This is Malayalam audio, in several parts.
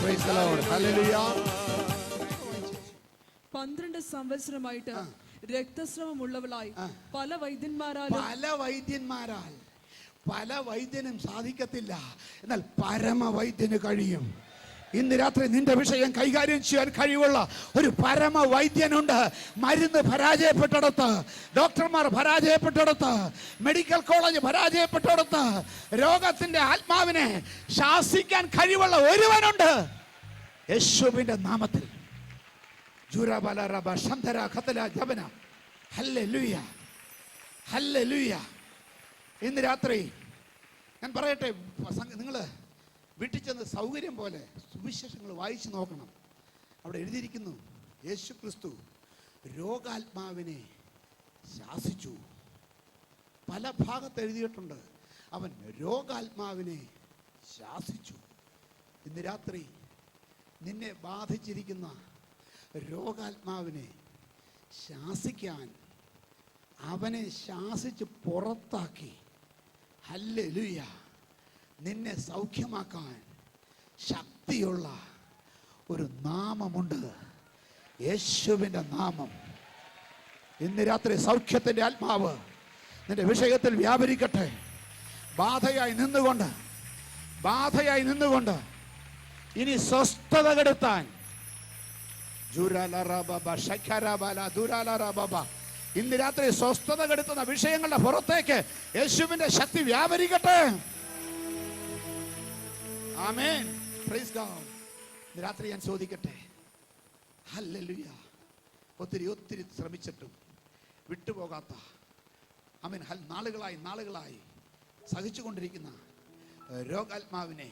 Praise the Lord. Hallelujah. 12 സംവത്സരമായിട്ട് രക്തസ്രവമുള്ളവളായി പല വൈദ്യനും സാധിക്കത്തില്ല, എന്നാൽ പരമവൈദ്യന് കഴിയും. ഇന്ന് രാത്രി നിന്റെ വിഷയം കൈകാര്യം ചെയ്യാൻ കഴിവുള്ള ഒരു പരമവൈദ്യനുണ്ട്. മരുന്ന് പരാജയപ്പെട്ടിടത്ത്, ഡോക്ടർമാർ പരാജയപ്പെട്ടിടത്ത്, മെഡിക്കൽ കോളേജ് പരാജയപ്പെട്ടിടത്ത് രോഗത്തിന്റെ ആത്മാവിനെ ശാസിക്കാൻ കഴിവുള്ള ഒരുവനുണ്ട്. യേശുവിന്റെ നാമത്തിൽ. ഇന്ന് രാത്രി ഞാൻ പറയട്ടെ, നിങ്ങൾ വീട്ടിൽ ചെന്ന് സൗകര്യം പോലെ സുവിശേഷങ്ങൾ വായിച്ചു നോക്കണം. അവിടെ എഴുതിയിരിക്കുന്നു, യേശു ക്രിസ്തു രോഗാത്മാവിനെ ശാസിച്ചു. പല ഭാഗത്ത് എഴുതിയിട്ടുണ്ട്, അവൻ രോഗാത്മാവിനെ ശാസിച്ചു. ഇന്ന് രാത്രി നിന്നെ ബാധിച്ചിരിക്കുന്ന രോഗാത്മാവിനെ ശാസിക്കാൻ, അവനെ ശാസിച്ച് പുറത്താക്കി, ഹല്ലേലൂയ, നിന്നെ സൗഖ്യമാക്കാൻ ശക്തിയുള്ള ഒരു നാമമുണ്ട്, യേശുവിൻ്റെ നാമം. ഇന്ന് രാത്രി സൗഖ്യത്തിൻ്റെ ആത്മാവ് നിന്റെ വിഷയത്തിൽ വ്യാപരിക്കട്ടെ. ബാധയായി നിന്നുകൊണ്ട് ഇനി സ്വസ്ഥത കെടുത്താൻ ഇന്ന് രാത്രി സ്വസ്ഥത കെടുത്തുന്ന വിഷയങ്ങളുടെ പുറത്തേക്ക് യേശുവിന്റെ ശക്തി വ്യാപരിക്കട്ടെ. ആമേൻ. Praise God. ഇന്ന് രാത്രി ഞാൻ ചോദിക്കട്ടെ, ഹല്ലേലൂയ, ഒത്തിരി ശ്രമിച്ചിട്ടും വിട്ടുപോകാത്ത, ആമേൻ, നാളുകളായി സഹിച്ചുകൊണ്ടിരിക്കുന്ന രോഗാത്മാവിനെ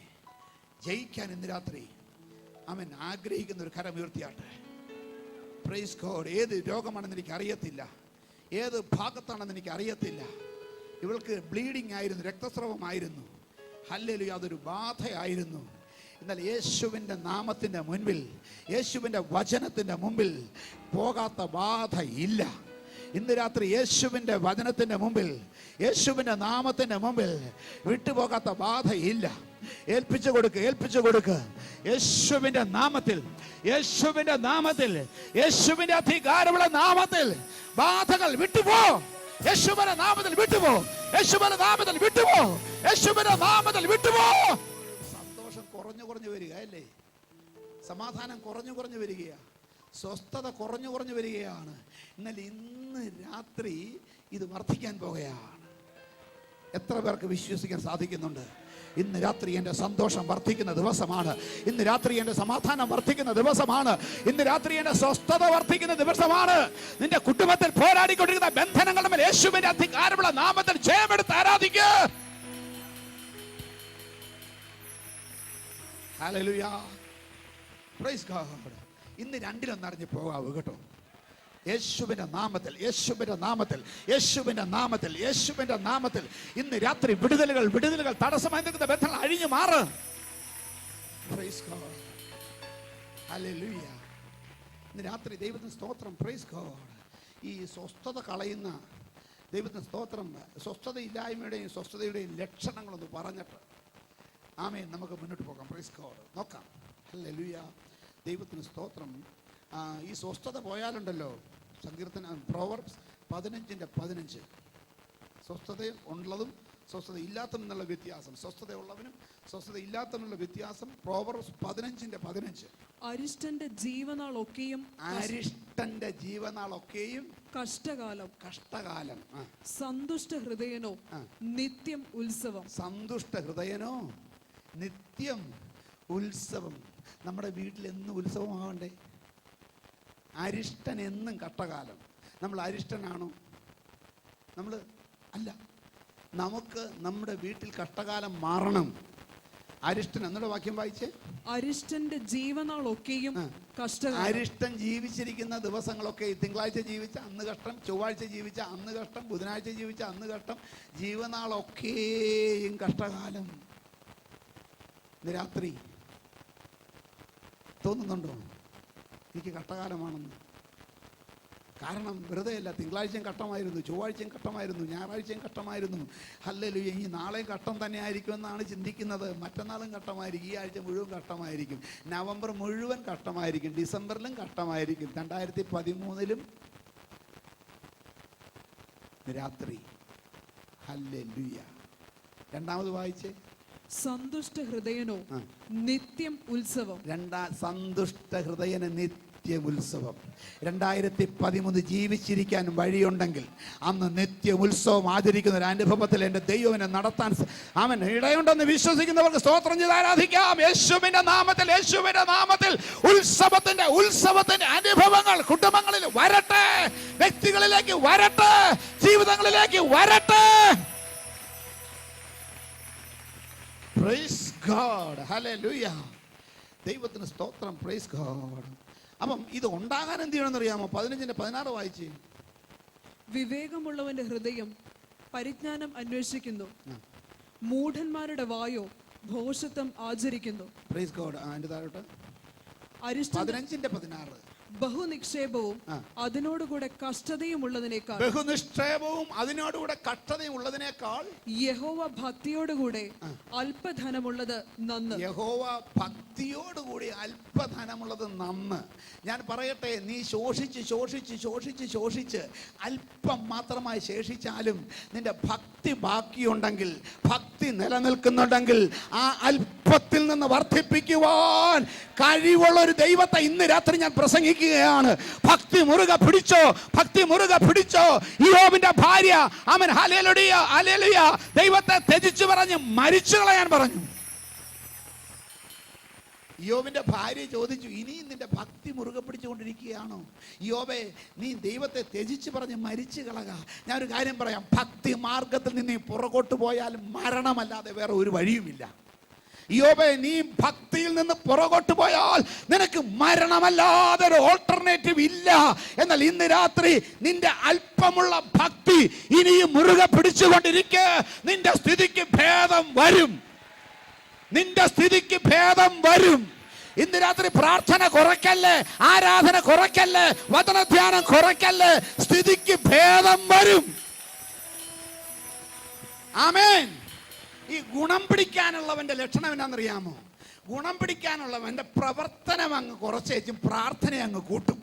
ജയിക്കാൻ ഇന്ന് രാത്രി ആമേൻ ആഗ്രഹിക്കുന്ന ഒരു കരം ഉയർത്തിയാട്ടെ. Praise God. ഏത് രോഗമാണെന്ന് എനിക്ക് അറിയത്തില്ല, ഏത് ഭാഗത്താണെന്ന് എനിക്ക് അറിയത്തില്ല. ഇവൾക്ക് ബ്ലീഡിംഗ് ആയിരുന്നു, രക്തസ്രവമായിരുന്നു. ഹല്ലേലൂയ, അതൊരു ബാധയായിരുന്നു. എന്നാൽ യേശുവിൻ്റെ നാമത്തിൻ്റെ മുൻപിൽ, യേശുവിൻ്റെ വചനത്തിൻ്റെ മുമ്പിൽ പോകാത്ത ബാധയില്ല. ഇന്ന് രാത്രി യേശുവിൻ്റെ വചനത്തിൻ്റെ മുമ്പിൽ, യേശുവിൻ്റെ നാമത്തിൻ്റെ മുമ്പിൽ വിട്ടുപോകാത്ത ബാധയില്ല. ഏൽപ്പിച്ചു കൊടുക്ക്. യേശുവിൻ്റെ നാമത്തിൽ, യേശുവിൻ്റെ അധികാരമുള്ള നാമത്തിൽ ബാധകൾ വിട്ടുപോ. യേശുവിന്റെ നാമത്തിൽ വിട്ടുപോ. സന്തോഷം കുറഞ്ഞു വരിക അല്ലേ? സമാധാനം കുറഞ്ഞു വരികയാ, സ്വസ്ഥത കുറഞ്ഞു വരികയാണ്. എന്നാൽ ഇന്ന് രാത്രി ഇത് വർദ്ധിക്കാൻ പോകുകയാണ്. എത്ര പേർക്ക് വിശ്വസിക്കാൻ സാധിക്കുന്നുണ്ട്? ഇന്ന് രാത്രി എൻ്റെ സന്തോഷം വർദ്ധിക്കുന്ന ദിവസമാണ്. ഇന്ന് രാത്രി എൻ്റെ സമാധാനം വർദ്ധിക്കുന്ന ദിവസമാണ്. ഇന്ന് രാത്രി എൻ്റെ സ്വസ്ഥത വർദ്ധിക്കുന്ന ദിവസമാണ്. നിന്റെ കുടുംബത്തിൽ പോരാടിക്കൊണ്ടിരിക്കുന്ന ബന്ധനങ്ങളുടെ മേൽ യേശുവിന്റെ അധികാരമുള്ള നാമത്തിൽ ജയമെടുത്ത് ആരാധിക്കുക. Hallelujah, praise God. ഇന്ന് രണ്ടിലൊന്നറിഞ്ഞ് പോകാവൂ കേട്ടോ. യേശുവിന്റെ നാമത്തിൽ ഇന്ന് രാത്രി വിടുതലുകൾ തടസ്സമായി നിൽക്കുന്ന ബന്ധങ്ങൾ അഴിഞ്ഞു മാറ്. Praise God, hallelujah. ഇന്ന് രാത്രി ദൈവത്തിന് സ്തോത്രം. Praise God. ഈ സ്വസ്ഥത കളയുന്ന ദൈവത്തിന് സ്തോത്രം. സ്വസ്ഥതയില്ലായ്മയുടെയും സ്വസ്ഥതയുടെയും ലക്ഷണങ്ങളൊന്ന് പറഞ്ഞിട്ട് ആമേൻ നമുക്ക് മുന്നോട്ട് പോകാം. Praise God. നോക്കാം. ഹല്ലേലൂയ, ദൈവത്തിന് സ്തോത്രം. ഈ സ്വസ്ഥത പോയാലുണ്ടല്ലോ, പ്രോവർബ്സ് 15:15, സ്വസ്ഥത ഉള്ളതും സ്വസ്ഥത ഇല്ലാത്തതും എന്നുള്ള വ്യത്യാസം, സ്വസ്ഥത ഉള്ളവനും സ്വസ്ഥത ഇല്ലാത്തവനുള്ള വ്യത്യാസം. പ്രോവർബ്സ് 15:15. അരിഷ്ടന്റെ ജീവനാളൊക്കെയും കഷ്ടകാലം. സന്തുഷ്ട ഹൃദയനോ നിത്യം ഉത്സവം. നമ്മുടെ വീട്ടിൽ എന്നും ഉത്സവമാവണ്ടേ? അരിഷ്ടൻ എന്നും കഷ്ടകാലം. നമ്മൾ അരിഷ്ടനാണോ? നമ്മൾ അല്ല. നമുക്ക് നമ്മുടെ വീട്ടിൽ കഷ്ടകാലം മാറണം. അരിഷ്ടൻ എന്നുള്ള വാക്യം വായിച്ചേ. അരിഷ്ടന്റെ ജീവനാളൊക്കെയും കഷ്ടകാലം. അരിഷ്ടൻ ജീവിച്ചിരിക്കുന്ന ദിവസങ്ങളൊക്കെ, തിങ്കളാഴ്ച ജീവിച്ച അന്ന് കഷ്ടം, ചൊവ്വാഴ്ച ജീവിച്ച അന്ന് കഷ്ടം, ബുധനാഴ്ച ജീവിച്ച അന്ന് കഷ്ടം, ജീവനാളൊക്കെയും കഷ്ടകാലം. ഇന്ന് രാത്രി തോന്നുന്നുണ്ടോ എനിക്ക് കഷ്ടകാലമാണെന്ന്? കാരണം വെറുതെ അല്ല, തിങ്കളാഴ്ചയും കട്ടമായിരുന്നു, ചൊവ്വാഴ്ചയും കട്ടമായിരുന്നു, ഞായറാഴ്ചയും കട്ടമായിരുന്നു. ഹല്ലേലൂയ, ഈ നാളെയും കട്ടം തന്നെ ആയിരിക്കുമെന്നാണ് ചിന്തിക്കുന്നത്. മറ്റന്നാളും കട്ടമായിരിക്കും, ഈ ആഴ്ച മുഴുവൻ കട്ടമായിരിക്കും, നവംബർ മുഴുവൻ കട്ടമായിരിക്കും, ഡിസംബറിലും കട്ടമായിരിക്കും, 2013 രാത്രി. ഹല്ലേലൂയ. രണ്ടാമത് വായിച്ചേ. സന്തുഷ്ട ഹൃദയനോ നിത്യം ഉത്സവം. സന്തുഷ്ട ഹൃദയന് നിത്യ ഉത്സവം. 2013 ജീവിച്ചിരിക്കാൻ വഴിയുണ്ടെങ്കിൽ അന്ന് നിത്യ ഉത്സവം ആചരിക്കുന്ന ഒരു അനുഭവത്തിൽ എൻ്റെ ദൈവനെ നടത്താൻ അവൻ ഇടയുണ്ടെന്ന് വിശ്വസിക്കുന്നവർക്ക് സ്തോത്രം ചെയ്ത് ആരാധിക്കാം. യേശുവിന്റെ നാമത്തിൽ, യേശുവിന്റെ നാമത്തിൽ ഉത്സവത്തിന്റെ അനുഭവങ്ങൾ കുടുംബങ്ങളിൽ വരട്ടെ, വ്യക്തികളിലേക്ക് വരട്ടെ, ജീവിതങ്ങളിലേക്ക് വരട്ടെ. Praise God. ഹല്ലേലൂയ. ദൈവത്തിന് സ്തോത്രം. Praise God. അപ്പം ഇത് ഉണ്ടാകാൻ എന്ത് ചെയ്യണമെന്ന് അറിയാമോ? 15-16 വായിച്ച്. വിവേകമുള്ളവന്റെ ഹൃദയം പരിജ്ഞാനം അന്വേഷിക്കുന്നു, മൂഢന്മാരുടെ വായോ ഭോഷത്വം ആചരിക്കുന്നു. Praise God. അതിന്റെ താഴോട്ട് 15-16. ബഹുനിക്ഷേപവും അതിനോടുകൂടെ കഷ്ടതയും ഉള്ളതിനേക്കാൾ, ബഹുനിക്ഷേപവും അതിനോടുകൂടെ കഷ്ടതയും ഉള്ളതിനേക്കാൾ യഹോവ ഭക്തിയോടുകൂടെ അല്പധനമുള്ളത് നന്ന്. യഹോവ ഭക്തിയോടുകൂടി അല്പധനമുള്ളത് നന്ന്. ഞാൻ പറയട്ടെ, നീ ശോഷിച്ച് അല്പം മാത്രമായി ശേഷിച്ചാലും നിന്റെ ഭക്തി ബാക്കിയുണ്ടെങ്കിൽ, ഭക്തി നിലനിൽക്കുന്നുണ്ടെങ്കിൽ, ആ അല്പത്തിൽ നിന്ന് വർദ്ധിപ്പിക്കുവാൻ കഴിവുള്ള ഒരു ദൈവത്തെ ഇന്ന് രാത്രി ഞാൻ പ്രസംഗിക്കുകയാണ്. ഭക്തി മുറുകെ പിടിച്ചോ. യോബിന്റെ ഭാര്യ അവൻ ഹല്ലേലൂയ ദൈവത്തെ ത്യജിച്ചു പറഞ്ഞ് മരിച്ചു കളയാൻ പറഞ്ഞു. യോബിന്റെ ഭാര്യ ചോദിച്ചു, ഇനിയും നിന്റെ ഭക്തി മുറുകെ പിടിച്ചുകൊണ്ടിരിക്കുകയാണോ? യോബേ, നീ ദൈവത്തെ ത്യജിച്ച് പറഞ്ഞ് മരിച്ചു കളക. ഞാനൊരു കാര്യം പറയാം, ഭക്തി മാർഗത്തിൽ നിന്ന് പുറകോട്ട് പോയാൽ മരണമല്ലാതെ വേറെ ഒരു വഴിയുമില്ല. യോബേ, നീ ഭക്തിയിൽ നിന്ന് പുറകോട്ട് പോയാൽ നിനക്ക് മരണമല്ലാതെ ഒരു ഓൾട്ടർനേറ്റീവ് ഇല്ല. എന്നാൽ ഇന്ന് രാത്രി നിന്റെ അല്പമുള്ള ഭക്തി ഇനിയും മുറുകെ പിടിച്ചുകൊണ്ടിരിക്കെ നിന്റെ സ്ഥിതിക്ക് ഭേദം വരും. ഇന്ന് രാത്രി പ്രാർത്ഥന കുറയ്ക്കല്ലേ, ആരാധന കുറയ്ക്കല്ലേ, വചനധ്യാനം കുറയ്ക്കല്ലേ, സ്ഥിതിക്ക് ഭേദം വരും. ആമേൻ. ഈ ഗുണം പിടിക്കാനുള്ളവന്റെ ലക്ഷണം എന്നാണെന്നറിയാമോ? ഗുണം പിടിക്കാനുള്ളവന്റെ പ്രവർത്തനം അങ്ങ് കുറച്ചേച്ചും പ്രാർത്ഥന അങ്ങ് കൂട്ടും.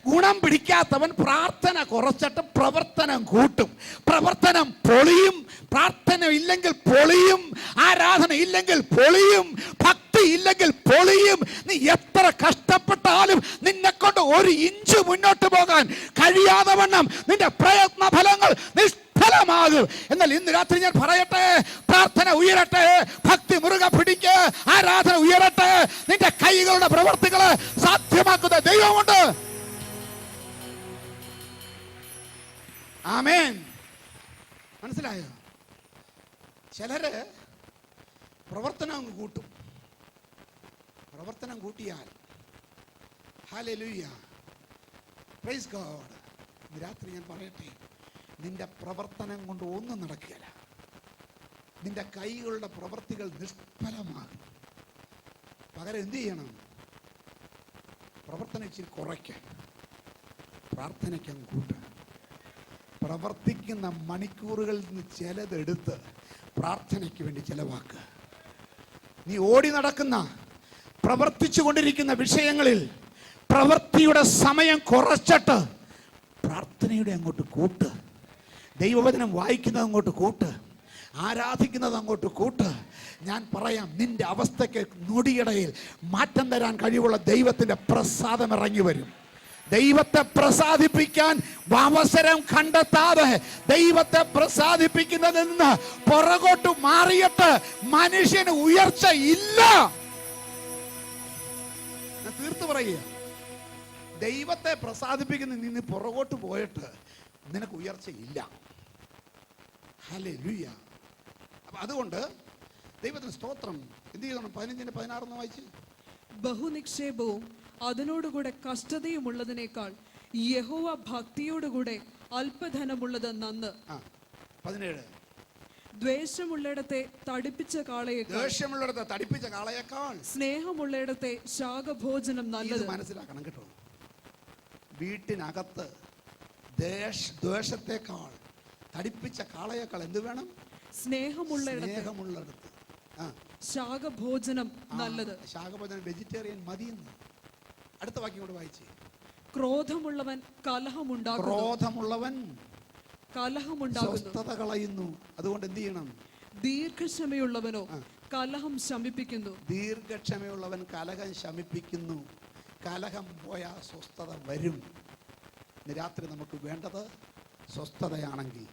ഗുണം പിടിക്കാത്തവൻ പ്രാർത്ഥന കുറച്ചിട്ട് പ്രവർത്തനം കൂട്ടും. പ്രവർത്തനം പൊളിയും, പ്രാർത്ഥന ഇല്ലെങ്കിൽ പൊളിയും, ആരാധന ഇല്ലെങ്കിൽ പൊളിയും, ഭക്തി ഇല്ലെങ്കിൽ പൊളിയും. നീ എത്ര കഷ്ടപ്പെട്ടാലും നിന്നെ കൊണ്ട് ഒരു ഇഞ്ച് മുന്നോട്ട് പോകാൻ കഴിയാതെ വണ്ണം നിന്റെ പ്രയത്ന ഫലങ്ങൾ ഫലമാകും. എന്നാൽ ഇന്ന് രാത്രി ഞാൻ പറയട്ടെ, പ്രാർത്ഥന ഉയരട്ടെ, ഭക്തി മുറുകെ പിടിക്ക്, ആരാധന ഉയരട്ടെ. നിന്റെ കൈകളുടെ പ്രവർത്തികളെ സാധ്യമാക്കുന്ന ദൈവമുണ്ട്. ആമേൻ. മനസ്സിലായോ? ചിലര് പ്രവർത്തനം അങ്ങ് കൂട്ടും. പ്രവർത്തനം കൂട്ടിയാൽ ഹല്ലേലൂയ, പ്രൈസ് ഗോഡ്. രാത്രി ഞാൻ പറയട്ടെ, നിന്റെ പ്രവർത്തനം കൊണ്ട് ഒന്നും നടക്കുകയില്ല. നിന്റെ കൈകളുടെ പ്രവർത്തികൾ നിഷ്ഫലമാകും. പകരം എന്ത് ചെയ്യണം? പ്രവർത്തനം ഇച്ചിരി കുറയ്ക്കുക, പ്രാർത്ഥനയ്ക്കങ്ങ് കൂട്ടുക. പ്രവർത്തിക്കുന്ന മണിക്കൂറുകളിൽ നിന്ന് ചിലതെടുത്ത് പ്രാർത്ഥനയ്ക്ക് വേണ്ടി ചിലവാക്കുക. നീ ഓടി നടക്കുന്ന, പ്രവർത്തിച്ചു കൊണ്ടിരിക്കുന്ന വിഷയങ്ങളിൽ പ്രവൃത്തിയുടെ സമയം കുറച്ചിട്ട് പ്രാർത്ഥനയുടെ അങ്ങോട്ട് കൂട്ട്. ദൈവവചനം വായിക്കുന്നത് അങ്ങോട്ട് കൂട്ട്, ആരാധിക്കുന്നത് അങ്ങോട്ട് കൂട്ട്. ഞാൻ പറയാം, നിന്റെ അവസ്ഥയ്ക്ക് നൊടിയിടയിൽ മാറ്റം തരാൻ കഴിവുള്ള ദൈവത്തിൻ്റെ പ്രസാദം ഇറങ്ങി വരും. ദൈവത്തെ പ്രസാദിപ്പിക്കാൻ അവസരം കണ്ടെത്താതെ ദൈവത്തെ പ്രസാദിപ്പിക്കുന്നതിൽ നിന്ന് പുറകോട്ട് മാറിയിട്ട് മനുഷ്യന് ഉയർച്ച ഇല്ല. ഞാൻ തീർത്തു പറയുക, ദൈവത്തെ പ്രസാദിപ്പിക്കുന്ന നിന്ന് പുറകോട്ട് പോയിട്ട് നിനക്ക് ഉയർച്ചയില്ല. ഹല്ലേലൂയ. അപ്പൊ അതുകൊണ്ട് ദൈവത്തിന് സ്തോത്രം. എന്ത് ചെയ്യണം? 15-16 വായിച്ച്. ബഹുനിക്ഷേപവും അതിനോടുകൂടെ കഷ്ടതയും ഉള്ളതിനേക്കാൾ യഹോവ ഭക്തിയോടുകൂടെ അല്പധനമുള്ളത് നന്ന്. 17. ദ്വേഷമുള്ളിടത്തെ തടിപ്പിച്ച കാളയേക്കാൾ സ്നേഹമുള്ളിടത്തെ ശാകഭോജനം നല്ലത്. മനസ്സിലാക്കണം കേട്ടോ. വീട്ടിനകത്ത് ദ്വേഷത്തെക്കാൾ, തടിപ്പിച്ച കാളയേക്കാൾ എന്ത് വേണം? സ്നേഹമുള്ളിടത്ത് ശാകഭോജനം നല്ലത്. ശാകഭോജനം വെജിറ്റേറിയൻ മതിയെന്ന്. അടുത്ത വാക്യം കൂടെ വായിച്ചേ. ക്രോധമുള്ളവൻ കലഹമുണ്ടാകുന്നു, സ്വസ്ഥത കളയുന്നു. അതുകൊണ്ട് എന്ത് ചെയ്യണം? ദീർഘക്ഷമയുള്ളവനോ കലഹം ശമിപ്പിക്കുന്നു. ദീർഘക്ഷമയുള്ളവൻ കലഹം ശമിപ്പിക്കുന്നു. കലഹം പോയാൽ സ്വസ്ഥത വരും. ഇന്ന് രാത്രി നമുക്ക് വേണ്ടത് സ്വസ്ഥതയാണെങ്കിൽ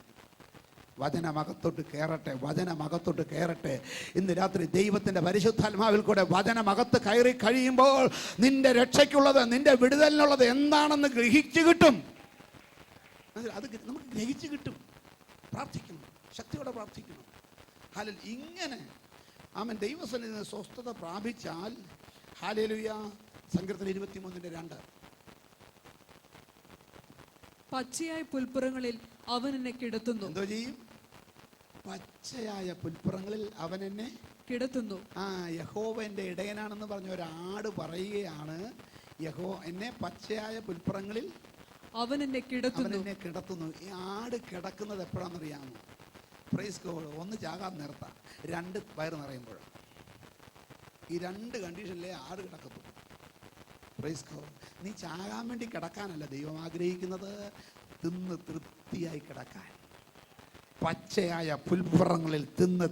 വചനമകത്തോട്ട് കയറട്ടെ, വചനമകത്തോട്ട് കയറട്ടെ. ഇന്ന് രാത്രി ദൈവത്തിൻ്റെ പരിശുദ്ധാത്മാവിൽ കൂടെ വചനമകത്ത് കയറി കഴിയുമ്പോൾ നിന്റെ രക്ഷയ്ക്കുള്ളത്, നിന്റെ വിടുതലിനുള്ളത് എന്താണെന്ന് ഗ്രഹിച്ചു കിട്ടും. അത് നമുക്ക് ഗ്രഹിച്ചു കിട്ടും. പ്രാർത്ഥിക്കണം, ശക്തിയോടെ പ്രാർത്ഥിക്കണം. ഹല്ലേലൂയ. ഇങ്ങനെ ആമേൻ ദൈവസന്നിധിയിൽ സ്വസ്ഥത പ്രാപിച്ചാൽ, ഹല്ലേലൂയ, സങ്കീർത്തനം 23:2, പച്ചയായ പുൽപ്പുറങ്ങളിൽ അവൻ എന്നെ കിടത്തുന്നു. എന്തോ ചെയ്യും? പച്ചയായ പുൽപ്പുറങ്ങളിൽ അവൻ എന്നെ കിടത്തുന്നു. യഹോവ എൻ്റെ ഇടയനാണെന്ന് പറഞ്ഞ ഒരാട് പറയുകയാണ്, എന്നെ പച്ചയായ പുൽപ്പുറങ്ങളിൽ അവൻ എന്നെ കിടത്തുന്നു. ഈ ആട് കിടക്കുന്നത് എപ്പോഴാണെന്നറിയാമോ? Praise God. ഒന്ന് ചാകാൻ നേരത്താ, രണ്ട് വയറ് നിറയുമ്പോഴാണ്. ഈ രണ്ട് കണ്ടീഷനിലേ ആട് കിടക്കത്തുള്ളൂ. Praise God. നീ ചാകാൻ വേണ്ടി കിടക്കാനല്ല ദൈവം ആഗ്രഹിക്കുന്നത്, തിന്ന് തൃപ്തിയായി കിടക്കാൻ. പച്ചയായ പുൽപ്പുറങ്ങളിൽ തിന്ന്